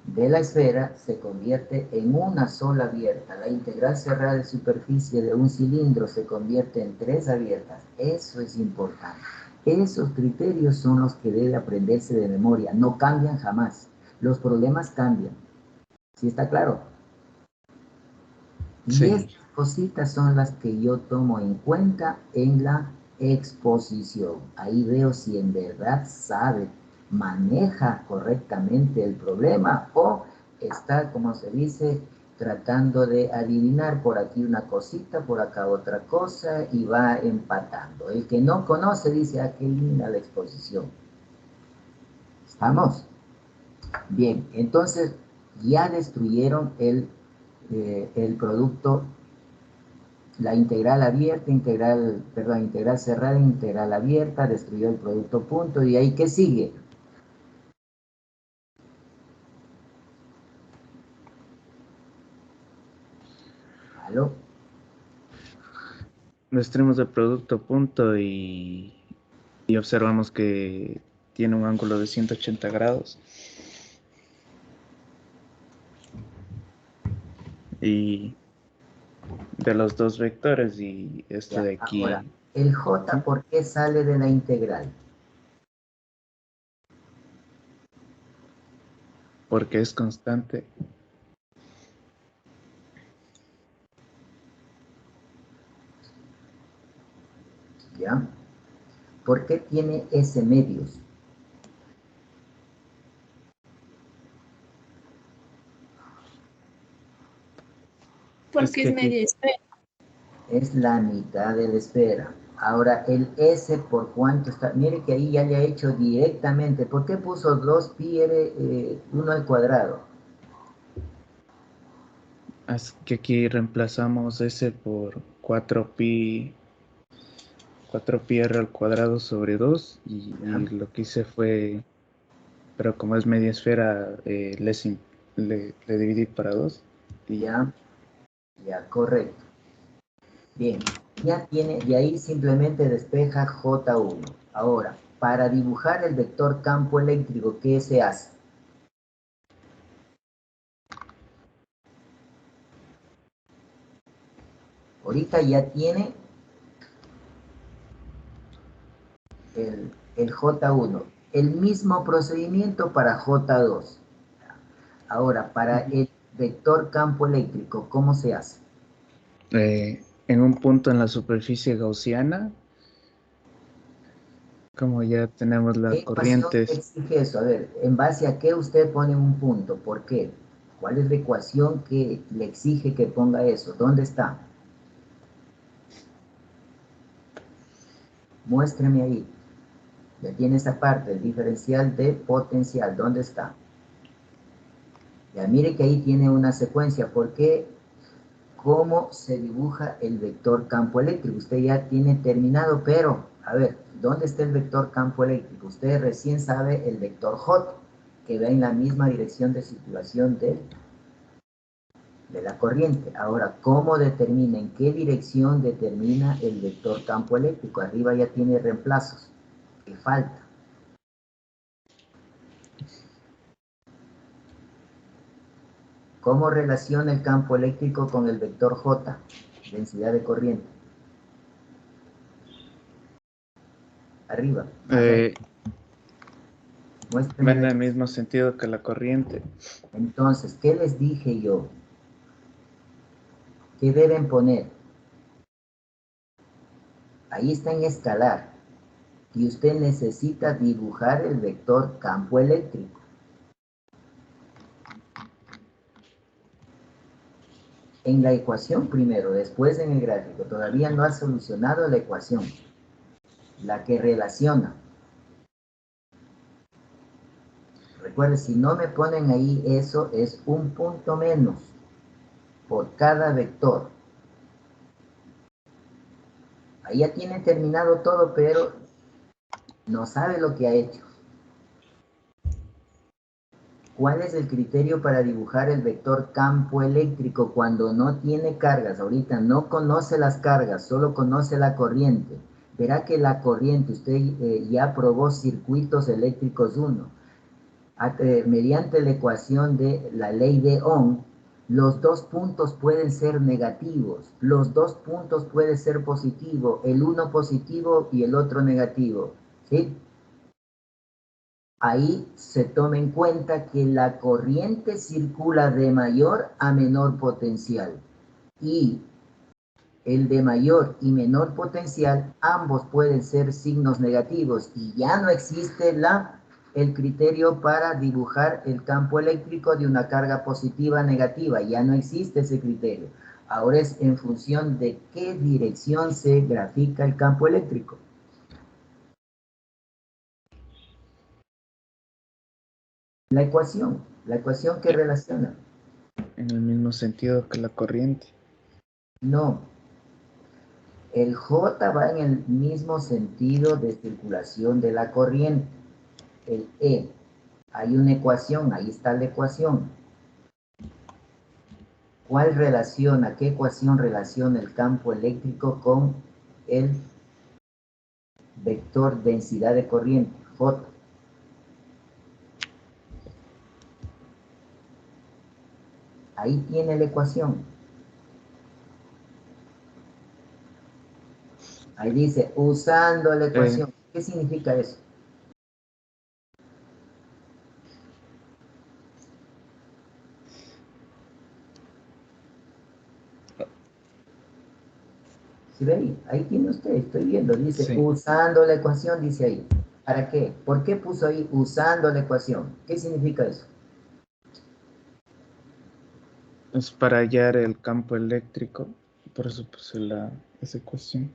de la esfera se convierte en una sola abierta. La integral cerrada de superficie de un cilindro se convierte en 3 abiertas. Eso es importante. Esos criterios son los que debe aprenderse de memoria. No cambian jamás. Los problemas cambian. ¿Sí está claro? Sí. Y estas cositas son las que yo tomo en cuenta en la exposición. Ahí veo si en verdad sabe. maneja correctamente el problema o está, como se dice, tratando de adivinar por aquí una cosita, por acá otra cosa y va empatando. El que no conoce dice, ah, qué linda la exposición. ¿Estamos? Bien, entonces ya destruyeron el producto, la integral abierta, integral cerrada, integral abierta, destruyó el producto punto, y ahí ¿qué sigue? ¿Aló? Destruimos el producto punto y observamos que tiene un ángulo de 180 grados. Y de los dos vectores y este de aquí. Ahora, el J, ¿por qué sale de la integral? Porque es constante. ¿Ya? ¿Por qué tiene S medios? Porque es media esfera. Es la mitad de la esfera. Ahora, el S, ¿por cuánto está? Mire que ahí ya le ha hecho directamente. ¿Por qué puso 2pi 1 al cuadrado? Así que aquí reemplazamos S por 4pi r al cuadrado sobre 2 y lo que hice fue, pero como es media esfera, le dividí para 2. Y ya, correcto. Bien, ya tiene, de ahí simplemente despeja J1. Ahora, para dibujar el vector campo eléctrico, ¿qué se hace? Ahorita ya tiene el J1. El mismo procedimiento para J2. Ahora, para el vector campo eléctrico, ¿cómo se hace? En un punto en la superficie gaussiana, como ya tenemos la corriente. ¿Qué exige eso? A ver, ¿en base a qué usted pone un punto? ¿Por qué? ¿Cuál es la ecuación que le exige que ponga eso? ¿Dónde está? Muéstreme ahí. Ya tiene esa parte, el diferencial de potencial. ¿Dónde está? Ya mire que ahí tiene una secuencia. ¿Por qué? ¿Cómo se dibuja el vector campo eléctrico? Usted ya tiene terminado, pero, a ver, ¿dónde está el vector campo eléctrico? Usted recién sabe el vector J, que va en la misma dirección de circulación de la corriente. Ahora, ¿cómo determina, en qué dirección determina el vector campo eléctrico? Arriba ya tiene reemplazos. ¿Qué falta? ¿Cómo relaciona el campo eléctrico con el vector J? Densidad de corriente. Arriba. Va en el mismo sentido que la corriente. Entonces, ¿qué les dije yo? ¿Qué deben poner? Ahí está en escalar. Y usted necesita dibujar el vector campo eléctrico. En la ecuación primero, después en el gráfico. Todavía no ha solucionado la ecuación. La que relaciona. Recuerde, si no me ponen ahí, eso es un punto menos por cada vector. Ahí ya tiene terminado todo, pero no sabe lo que ha hecho. ¿Cuál es el criterio para dibujar el vector campo eléctrico cuando no tiene cargas? Ahorita no conoce las cargas, solo conoce la corriente. Verá que la corriente, usted ya probó circuitos eléctricos 1. Mediante la ecuación de la ley de Ohm, los dos puntos pueden ser negativos, los dos puntos pueden ser positivos, el uno positivo y el otro negativo, ¿sí? Ahí se toma en cuenta que la corriente circula de mayor a menor potencial y el de mayor y menor potencial, ambos pueden ser signos negativos y ya no existe la el criterio para dibujar el campo eléctrico de una carga positiva o negativa. Ya no existe ese criterio. Ahora es en función de qué dirección se grafica el campo eléctrico. La ecuación que relaciona. En el mismo sentido que la corriente. No. El J va en el mismo sentido de circulación de la corriente. El E. Hay una ecuación, ahí está la ecuación. ¿Qué ecuación relaciona el campo eléctrico con el vector densidad de corriente, J? Ahí tiene la ecuación. Ahí dice, usando la ecuación. ¿Qué significa eso? ¿Sí ve ahí? Ahí tiene usted, estoy viendo, dice, Sí. usando la ecuación, dice ahí. ¿Para qué? ¿Por qué puso ahí usando la ecuación? ¿Qué significa eso? Es para hallar el campo eléctrico, por eso puse esa ecuación.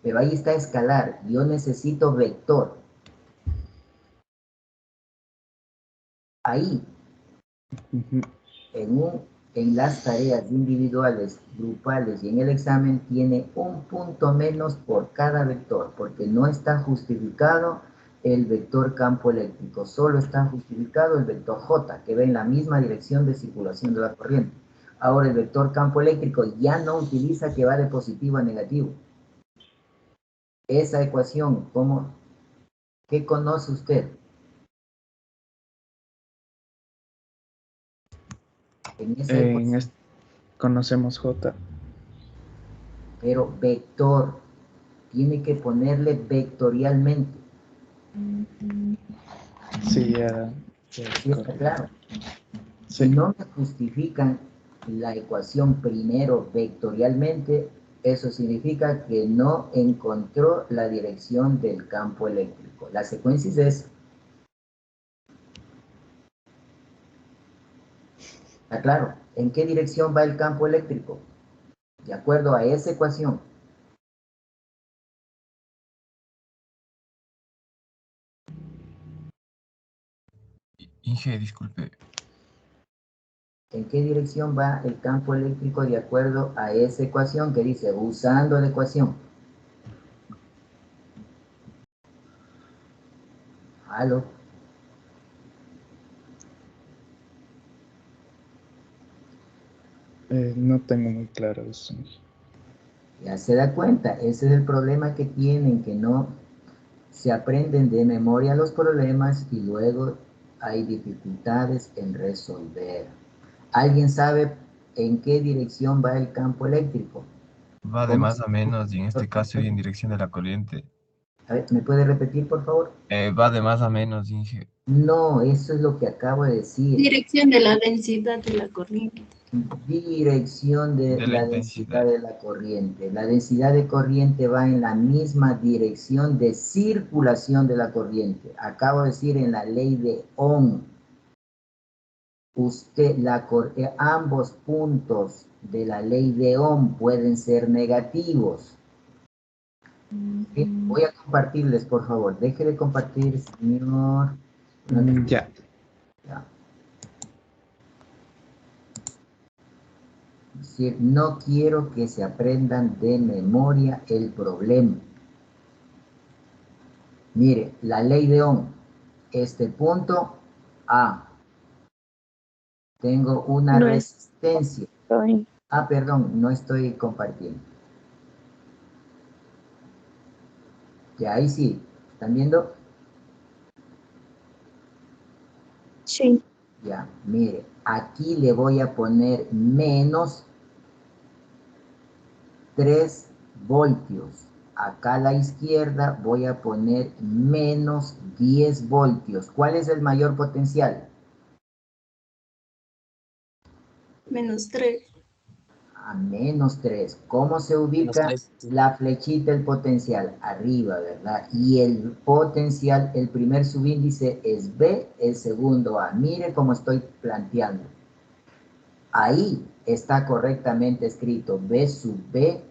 Pero ahí está escalar, yo necesito vector. Ahí, en las tareas individuales, grupales y en el examen, tiene un punto menos por cada vector, porque no está justificado el vector campo eléctrico, solo está justificado el vector J, que va en la misma dirección de circulación de la corriente. Ahora el vector campo eléctrico ya no utiliza que va de positivo a negativo. Esa ecuación, ¿qué conoce usted? En esa ecuación. Conocemos J. Pero vector, tiene que ponerle vectorialmente. Sí, ya ¿Sí está claro? Sí. Si no me justifican la ecuación primero vectorialmente, eso significa que no encontró la dirección del campo eléctrico. La secuencia es esa. ¿Está claro? ¿En qué dirección va el campo eléctrico? De acuerdo a esa ecuación. Inge, disculpe. ¿En qué dirección va el campo eléctrico de acuerdo a esa ecuación que dice usando la ecuación? ¿Aló? No tengo muy claro eso. Ya se da cuenta, ese es el problema que tienen, que no se aprenden de memoria los problemas y luego hay dificultades en resolver. ¿Alguien sabe en qué dirección va el campo eléctrico? Va de más a menos y en este caso y en dirección de la corriente. A ver, ¿me puede repetir, por favor? Va de más a menos, Inge. No, eso es lo que acabo de decir. Dirección de la densidad de la corriente. Dirección de De la la intensidad. densidad de la corriente. La densidad de corriente va en la misma dirección de circulación de la corriente. Acabo de decir en la ley de Ohm. Ambos puntos de la ley de Ohm pueden ser negativos. ¿Sí? Voy a compartirles, por favor. Deje de compartir, señor. Ya. Ya. Es decir, no quiero que se aprendan de memoria el problema. Mire, la ley de Ohm. Este punto A. Tengo una No resistencia. Perdón, no estoy compartiendo. Ya, ahí sí. ¿Están viendo? Sí. Ya, mire, aquí le voy a poner menos 3 voltios. Acá a la izquierda voy a poner menos 10 voltios. ¿Cuál es el mayor potencial? -3. a menos 3. ¿Cómo se ubica? Menos 3. La flechita, el potencial, arriba, ¿verdad? Y el potencial, el primer subíndice es B, el segundo A. Mire cómo estoy planteando. Ahí está correctamente escrito B sub B,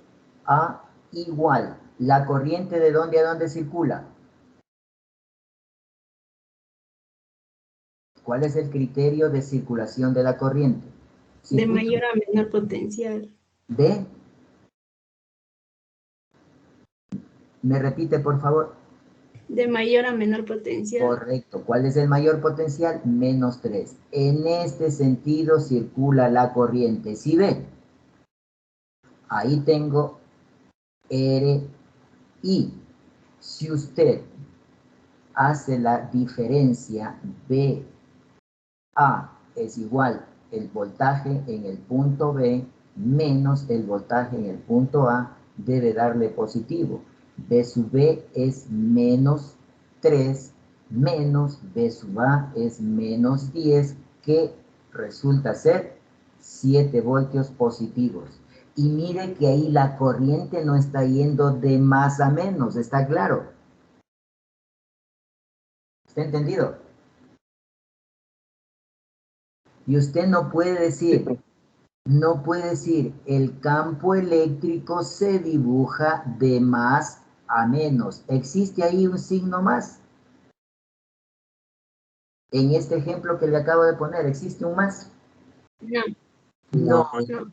A igual. ¿La corriente de dónde a dónde circula? ¿Cuál es el criterio de circulación de la corriente? De mayor a menor potencial. ¿De? ¿Me repite, por favor? De mayor a menor potencial. Correcto. ¿Cuál es el mayor potencial? Menos 3. En este sentido circula la corriente. ¿Sí ve? Ahí tengo RI. Si usted hace la diferencia BA es igual el voltaje en el punto B menos el voltaje en el punto A, debe darle positivo. B sub B es menos 3 menos B sub A es menos 10, que resulta ser 7 voltios positivos. Y mire que ahí la corriente no está yendo de más a menos, ¿está claro? ¿Está entendido? Y usted no puede decir, el campo eléctrico se dibuja de más a menos. ¿Existe ahí un signo más? En este ejemplo que le acabo de poner, ¿existe un más? No. No. No.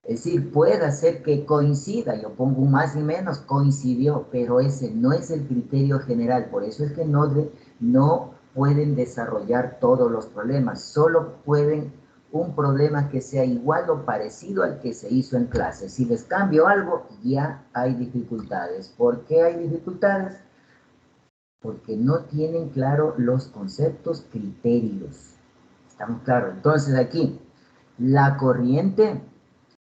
Es decir, puede ser que coincida, yo pongo un más y menos, coincidió, pero ese no es el criterio general, por eso es que no pueden desarrollar todos los problemas, solo pueden un problema que sea igual o parecido al que se hizo en clase. Si les cambio algo, ya hay dificultades. ¿Por qué hay dificultades? Porque no tienen claro los conceptos, criterios. ¿Estamos claros? Entonces aquí, la corriente,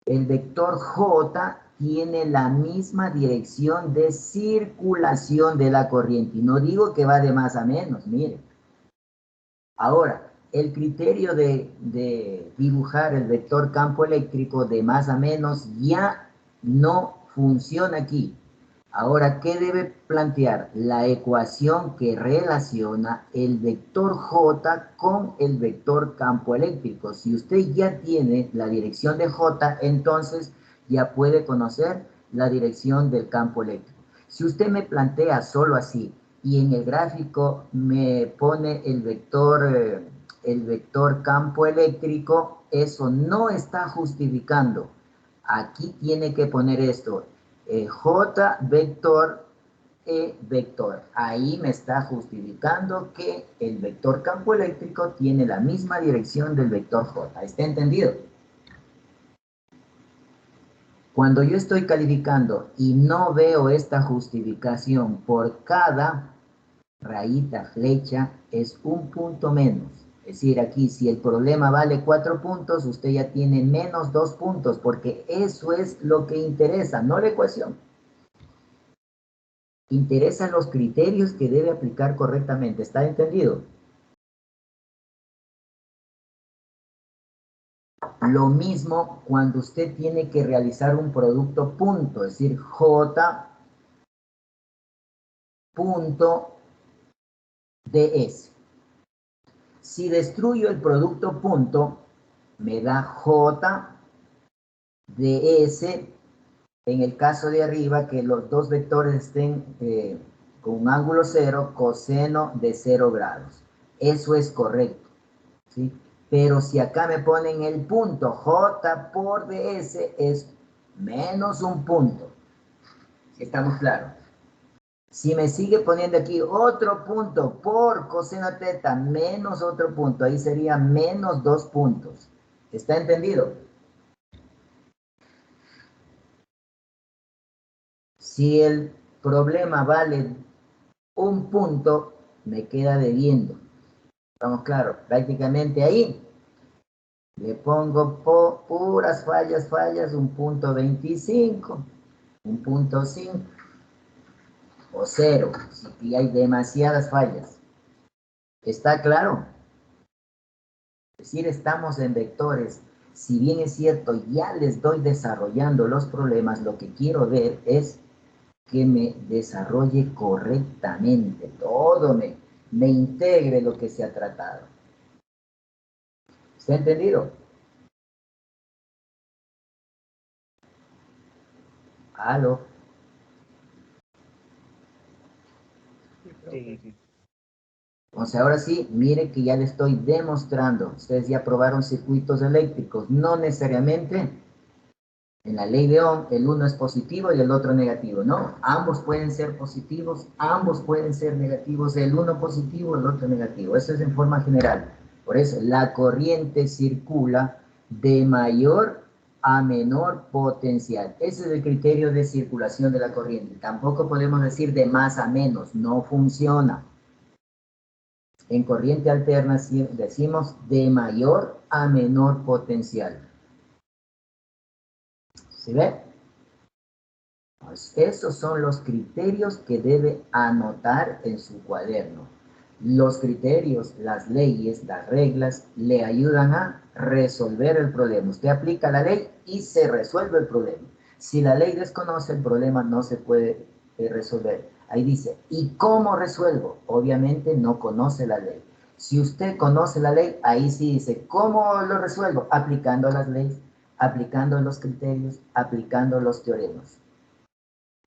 el vector J tiene la misma dirección de circulación de la corriente. Y no digo que va de más a menos, miren. Ahora, el criterio de dibujar el vector campo eléctrico de más a menos ya no funciona aquí. Ahora, ¿qué debe plantear? La ecuación que relaciona el vector J con el vector campo eléctrico. Si usted ya tiene la dirección de J, entonces ya puede conocer la dirección del campo eléctrico. Si usted me plantea solo así y en el gráfico me pone el vector campo eléctrico, eso no está justificando. Aquí tiene que poner esto. J vector, E vector. Ahí me está justificando que el vector campo eléctrico tiene la misma dirección del vector J. ¿Está entendido? Cuando yo estoy calificando y no veo esta justificación, por cada rayita flecha es un punto menos. Es decir, aquí si el problema vale 4 puntos, usted ya tiene menos 2 puntos, porque eso es lo que interesa, no la ecuación. Interesan los criterios que debe aplicar correctamente. ¿Está entendido? Lo mismo cuando usted tiene que realizar un producto punto, es decir, J punto DS. Si destruyo el producto punto, me da J DS. En el caso de arriba, que los dos vectores estén con un ángulo 0, coseno de 0 grados. Eso es correcto, ¿sí? Pero si acá me ponen el punto, J por DS es menos un punto. ¿Estamos claros? Si me sigue poniendo aquí otro punto por coseno teta menos otro punto, ahí sería menos 2 puntos. ¿Está entendido? Si el problema vale un punto, me queda debiendo. ¿Estamos claros? Prácticamente ahí le pongo puras fallas, un punto 25, un punto 5 o 0, si hay demasiadas fallas. ¿Está claro? Es decir, estamos en vectores. Si bien es cierto, ya les doy desarrollando los problemas, lo que quiero ver es que me desarrolle correctamente, todo me integre lo que se ha tratado. ¿Se ha entendido? ¿Aló? Sí. Entonces ahora sí, mire que ya le estoy demostrando. Ustedes ya probaron circuitos eléctricos. No necesariamente en la ley de Ohm el uno es positivo y el otro negativo. No, ambos pueden ser positivos, ambos pueden ser negativos. El uno positivo, el otro negativo. Eso es en forma general. Por eso la corriente circula de mayor a menor potencial. Ese es el criterio de circulación de la corriente. Tampoco podemos decir de más a menos. No funciona. En corriente alterna decimos de mayor a menor potencial. ¿Sí ve? Pues esos son los criterios que debe anotar en su cuaderno. Los criterios, las leyes, las reglas le ayudan a resolver el problema. Usted aplica la ley y se resuelve el problema. Si la ley desconoce el problema, no se puede resolver. Ahí dice, ¿y cómo resuelvo? Obviamente no conoce la ley. Si usted conoce la ley, ahí sí dice, ¿cómo lo resuelvo? Aplicando las leyes, aplicando los criterios, aplicando los teoremas.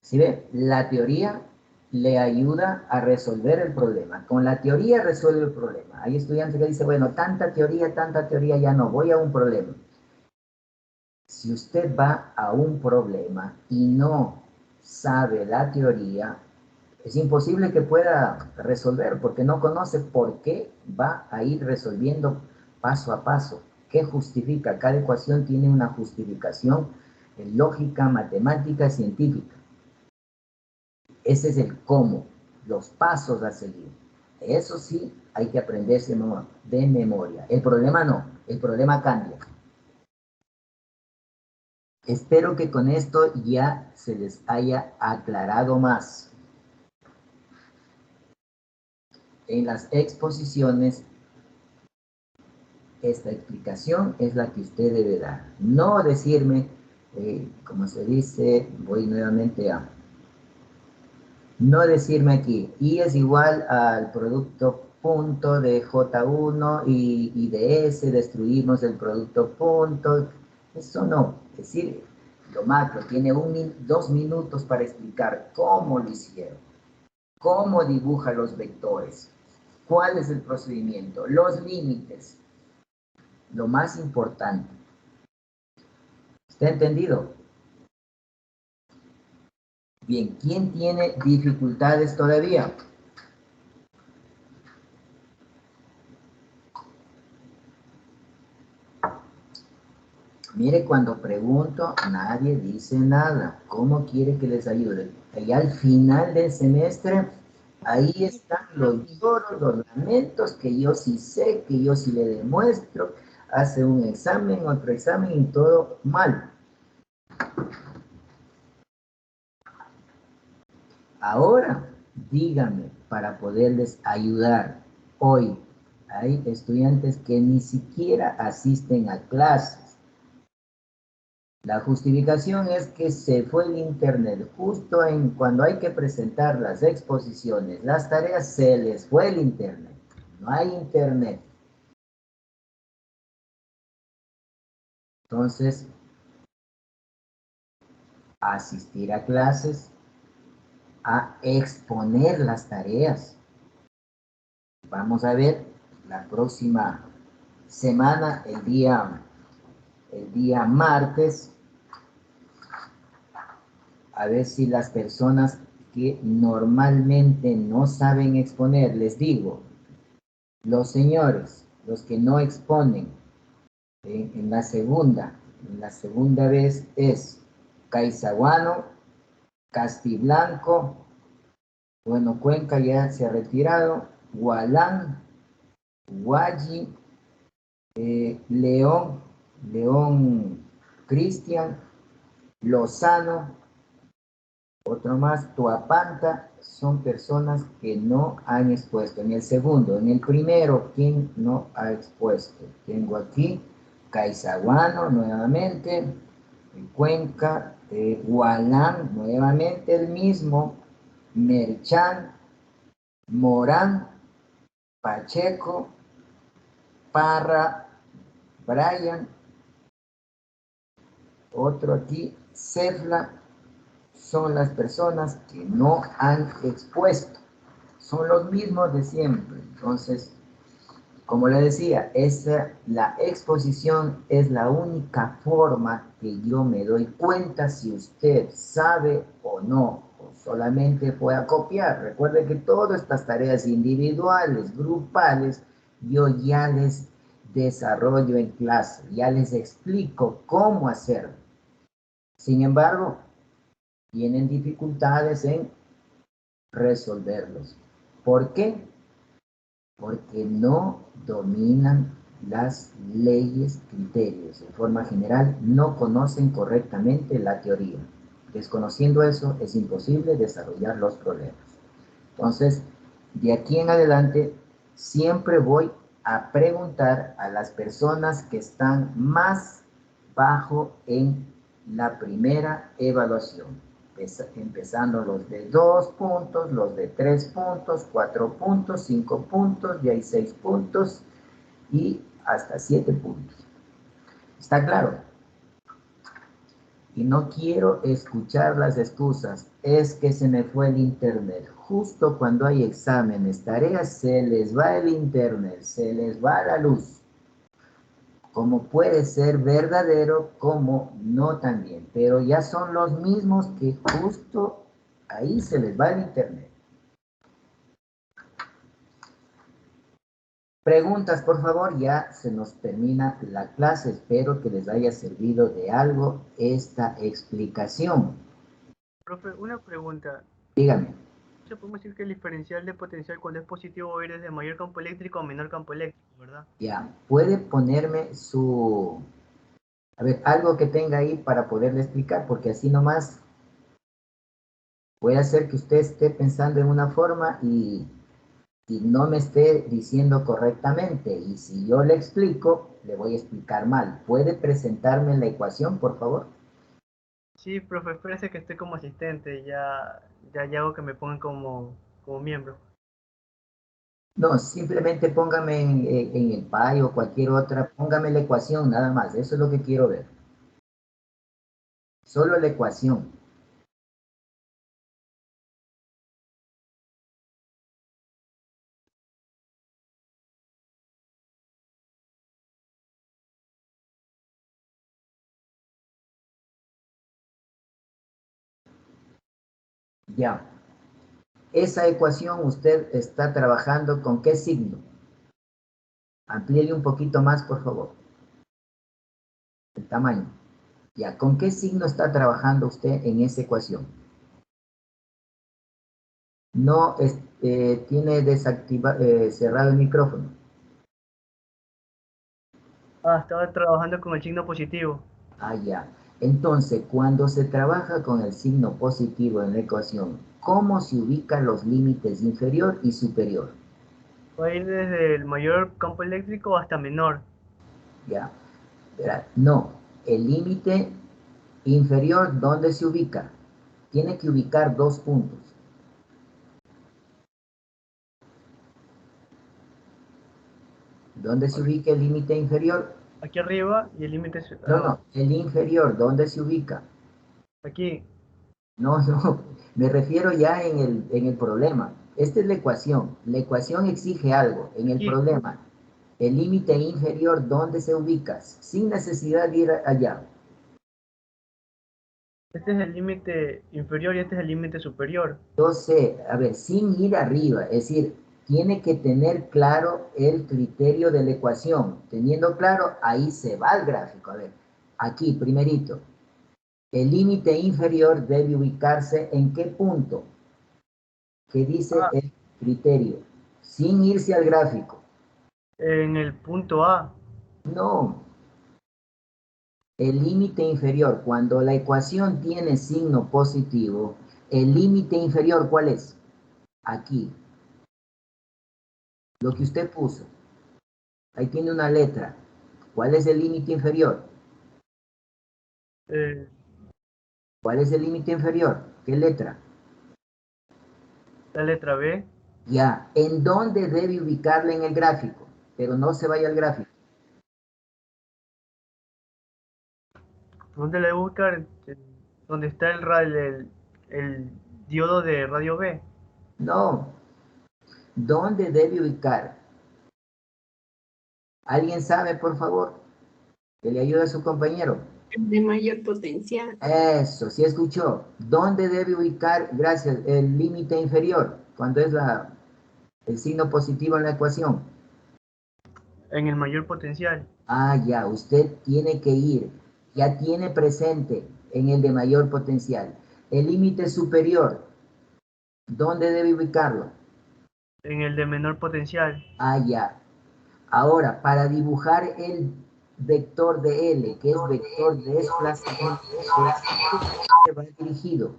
¿Sí ve? La teoría le ayuda a resolver el problema. Con la teoría resuelve el problema. Hay estudiantes que dicen, bueno, tanta teoría, ya no, voy a un problema. Si usted va a un problema y no sabe la teoría, es imposible que pueda resolver porque no conoce por qué va a ir resolviendo paso a paso. ¿Qué justifica? Cada ecuación tiene una justificación lógica, matemática, científica. Ese es el cómo, los pasos a seguir. Eso sí, hay que aprenderse de memoria. El problema no, el problema cambia. Espero que con esto ya se les haya aclarado más. En las exposiciones, esta explicación es la que usted debe dar. No decirme, como se dice, voy nuevamente a... No decirme aquí, I es igual al producto punto de J1 y de S destruimos el producto punto. Eso no, es decir, lo macro tiene 2 minutos para explicar cómo lo hicieron, cómo dibuja los vectores, cuál es el procedimiento, los límites, lo más importante. ¿Está entendido? Bien, ¿quién tiene dificultades todavía? Mire, cuando pregunto, nadie dice nada. ¿Cómo quiere que les ayude? Y al final del semestre, ahí están los lloros, los lamentos, que yo sí sé, que yo sí le demuestro. Hace un examen, otro examen y todo mal. Ahora, díganme, para poderles ayudar, hoy hay estudiantes que ni siquiera asisten a clases. La justificación es que se fue el internet justo cuando hay que presentar las exposiciones, las tareas, se les fue el internet. No hay internet. Entonces, asistir a clases, a exponer las tareas. Vamos a ver la próxima semana, el día martes, a ver si las personas que normalmente no saben exponer, les digo, los señores, los que no exponen, en la segunda vez es Caizaguano, Castiblanco, bueno, Cuenca ya se ha retirado, Gualán, Guayi, León Cristian, Lozano, otro más, Tuapanta, son personas que no han expuesto. En el segundo, en el primero, ¿quién no ha expuesto? Tengo aquí Caizaguano nuevamente, Cuenca, Gualán nuevamente el mismo, Merchán, Morán, Pacheco, Parra, Brian, otro aquí, Cefla, son las personas que no han expuesto, son los mismos de siempre. Entonces, como le decía, la exposición es la única forma que yo me doy cuenta si usted sabe o no, o solamente fue a copiar. Recuerde que todas estas tareas individuales, grupales, yo ya les desarrollo en clase, ya les explico cómo hacerlo. Sin embargo, tienen dificultades en resolverlos. ¿Por qué? Porque no dominan las leyes, criterios. De forma general, no conocen correctamente la teoría. Desconociendo eso, es imposible desarrollar los problemas. Entonces, de aquí en adelante, siempre voy a preguntar a las personas que están más bajo en la primera evaluación. Empezando los de 2 puntos, los de 3 puntos, 4 puntos, 5 puntos, de ahí 6 puntos y hasta 7 puntos. ¿Está claro? Y no quiero escuchar las excusas. Es que se me fue el internet. Justo cuando hay exámenes, tareas, se les va el internet, se les va la luz. Como puede ser verdadero, como no también. Pero ya son los mismos que justo ahí se les va el internet. Preguntas, por favor, ya se nos termina la clase. Espero que les haya servido de algo esta explicación. Profe, una pregunta. Dígame. ¿Se podemos decir que el diferencial de potencial cuando es positivo va a ir desde mayor campo eléctrico a menor campo eléctrico, verdad? Ya, puede ponerme su... A ver, algo que tenga ahí para poderle explicar, porque así nomás puede hacer que usted esté pensando en una forma y no me esté diciendo correctamente. Y si yo le explico, le voy a explicar mal. ¿Puede presentarme la ecuación, por favor? Sí, profe, espérese que estoy como asistente, ya hago que me pongan como miembro. No, simplemente póngame en el PAI o cualquier otra, póngame la ecuación, nada más. Eso es lo que quiero ver. Solo la ecuación. Ya. Esa ecuación usted está trabajando con ¿qué signo? Amplíele un poquito más, por favor. El tamaño. Ya, ¿con qué signo está trabajando usted en esa ecuación? No tiene cerrado el micrófono. Estaba trabajando con el signo positivo. Ah, ya. Entonces, cuando se trabaja con el signo positivo en la ecuación, ¿cómo se ubican los límites inferior y superior? Va a ir desde el mayor campo eléctrico hasta menor. Ya. No, el límite inferior, ¿dónde se ubica? Tiene que ubicar 2 puntos. ¿Dónde se ubica el límite inferior? Aquí arriba y el límite... No, el inferior, ¿dónde se ubica? Aquí. No, me refiero ya en el problema. Esta es la ecuación. La ecuación exige algo. En el problema, el límite inferior, ¿dónde se ubica? Sin necesidad de ir allá. Este es el límite inferior y este es el límite superior. Yo sé, a ver, sin ir arriba, es decir, tiene que tener claro el criterio de la ecuación. Teniendo claro, ahí se va el gráfico. A ver, aquí, primerito. El límite inferior debe ubicarse ¿en qué punto? ¿Qué dice el criterio? Sin irse al gráfico. En el punto A. No. El límite inferior, cuando la ecuación tiene signo positivo, el límite inferior, ¿cuál es? Aquí. Lo que usted puso. Ahí tiene una letra. ¿Cuál es el límite inferior? Eh, ¿Cuál es el límite inferior? ¿Qué letra? la letra B. Ya, ¿en dónde debe ubicarla en el gráfico? Pero no se vaya al gráfico. ¿Dónde le debo buscar? ¿Dónde está el diodo de radio B? No. ¿Dónde debe ubicar? ¿Alguien sabe, por favor? Que le ayude a su compañero. De mayor potencial. Eso, sí escuchó. ¿Dónde debe ubicar, gracias, el límite inferior? Cuando es el signo positivo en la ecuación. En el mayor potencial. Ah, ya, usted tiene que ir. Ya tiene presente en el de mayor potencial. El límite superior, ¿dónde debe ubicarlo? En el de menor potencial. Ah, ya. Ahora, para dibujar el vector de L, que es vector de desplazamiento, ¿dónde va dirigido?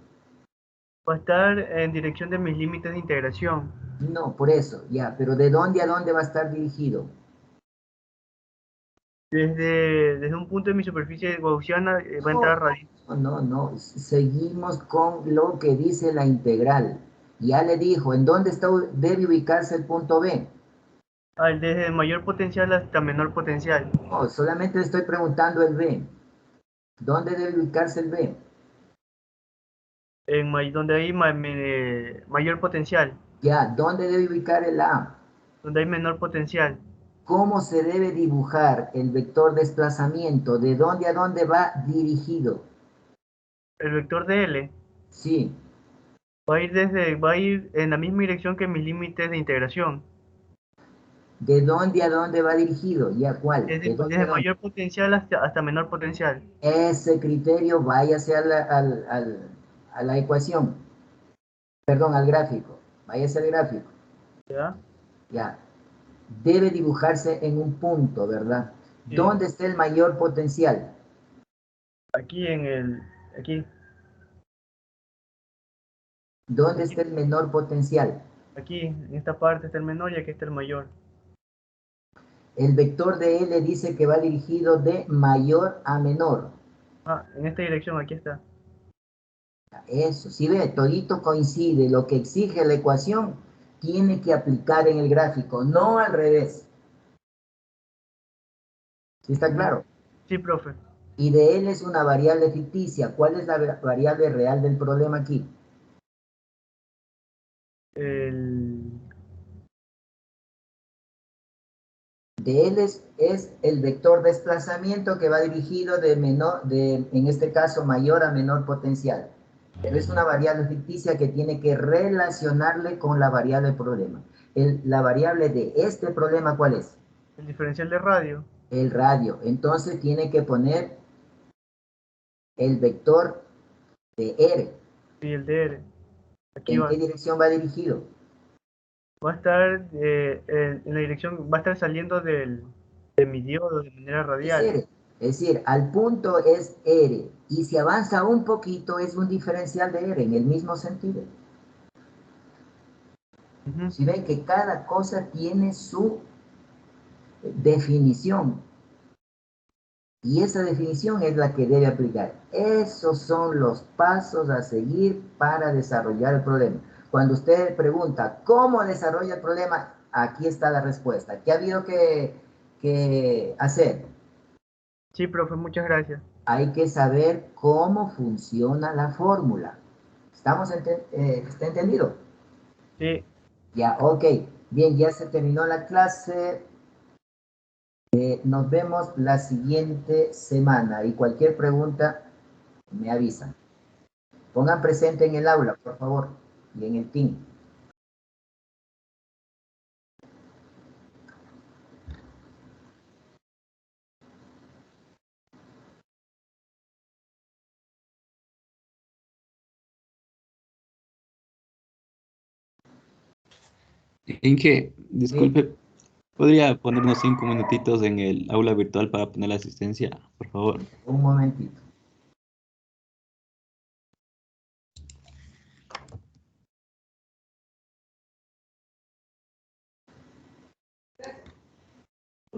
Va a estar en dirección de mis límites de integración. No, por eso, ya, pero ¿de dónde a dónde va a estar dirigido? Desde un punto de mi superficie gaussiana va a entrar a radio. No, seguimos con lo que dice la integral. Ya le dijo, ¿en dónde debe ubicarse el punto B? Desde mayor potencial hasta menor potencial. No, solamente le estoy preguntando el B. ¿Dónde debe ubicarse el B? Donde hay mayor potencial. Ya, ¿dónde debe ubicar el A? Donde hay menor potencial. ¿Cómo se debe dibujar el vector desplazamiento? ¿De dónde a dónde va dirigido? El vector de L. Sí. Va a ir en la misma dirección que mis límites de integración. ¿De dónde a dónde va dirigido? ¿Ya cuál? Desde mayor potencial hasta menor potencial. Ese criterio váyase a la ecuación. Perdón, al gráfico. Váyase al gráfico. ¿Ya? Ya. Debe dibujarse en un punto, ¿verdad? Sí. ¿Dónde está el mayor potencial? Aquí aquí. ¿Dónde está el menor potencial? Aquí, en esta parte está el menor y aquí está el mayor. El vector de L dice que va dirigido de mayor a menor. En esta dirección, aquí está. Eso, si ve, todito coincide. Lo que exige la ecuación tiene que aplicar en el gráfico, no al revés. ¿Sí está claro? Sí, profe. Y de L es una variable ficticia. ¿Cuál es la variable real del problema aquí? De L es el vector desplazamiento que va dirigido en este caso, mayor a menor potencial. Pero es una variable ficticia que tiene que relacionarle con la variable del problema. La variable de este problema, ¿cuál es? El diferencial de radio. El radio. Entonces tiene que poner el vector de R. Sí, el de R. Aquí ¿En qué dirección va dirigido? Va a estar en la dirección, va a estar saliendo de mi diodo de manera radial. Es decir, al punto es R. Y si avanza un poquito es un diferencial de R en el mismo sentido. Si ven que cada cosa tiene su definición. Y esa definición es la que debe aplicar. Esos son los pasos a seguir para desarrollar el problema. Cuando usted pregunta, ¿cómo desarrolla el problema? Aquí está la respuesta. ¿Qué ha habido que hacer? Sí, profe, muchas gracias. Hay que saber cómo funciona la fórmula. ¿Está entendido? Sí. Ya, ok. Bien, ya se terminó la clase. Nos vemos la siguiente semana y cualquier pregunta me avisan. Pongan presente en el aula, por favor, y en el team. Inge, disculpe, ¿podría ponernos 5 minutitos en el aula virtual para poner la asistencia, por favor? Un momentito.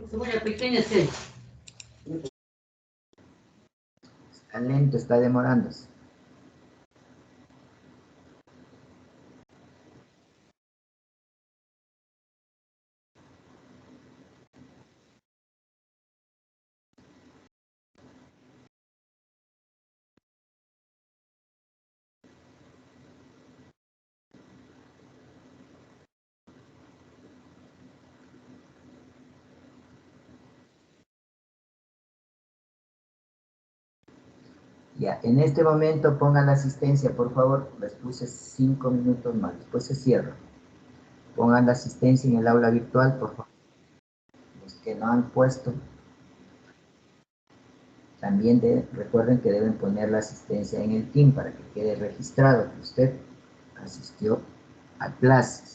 Cebolla pequeña, sí. Está lento, está demorándose. Ya, en este momento pongan la asistencia, por favor. Les puse 5 minutos más, después se cierra. Pongan la asistencia en el aula virtual, por favor. Los que no han puesto, también recuerden que deben poner la asistencia en el Team para que quede registrado que usted asistió a clases.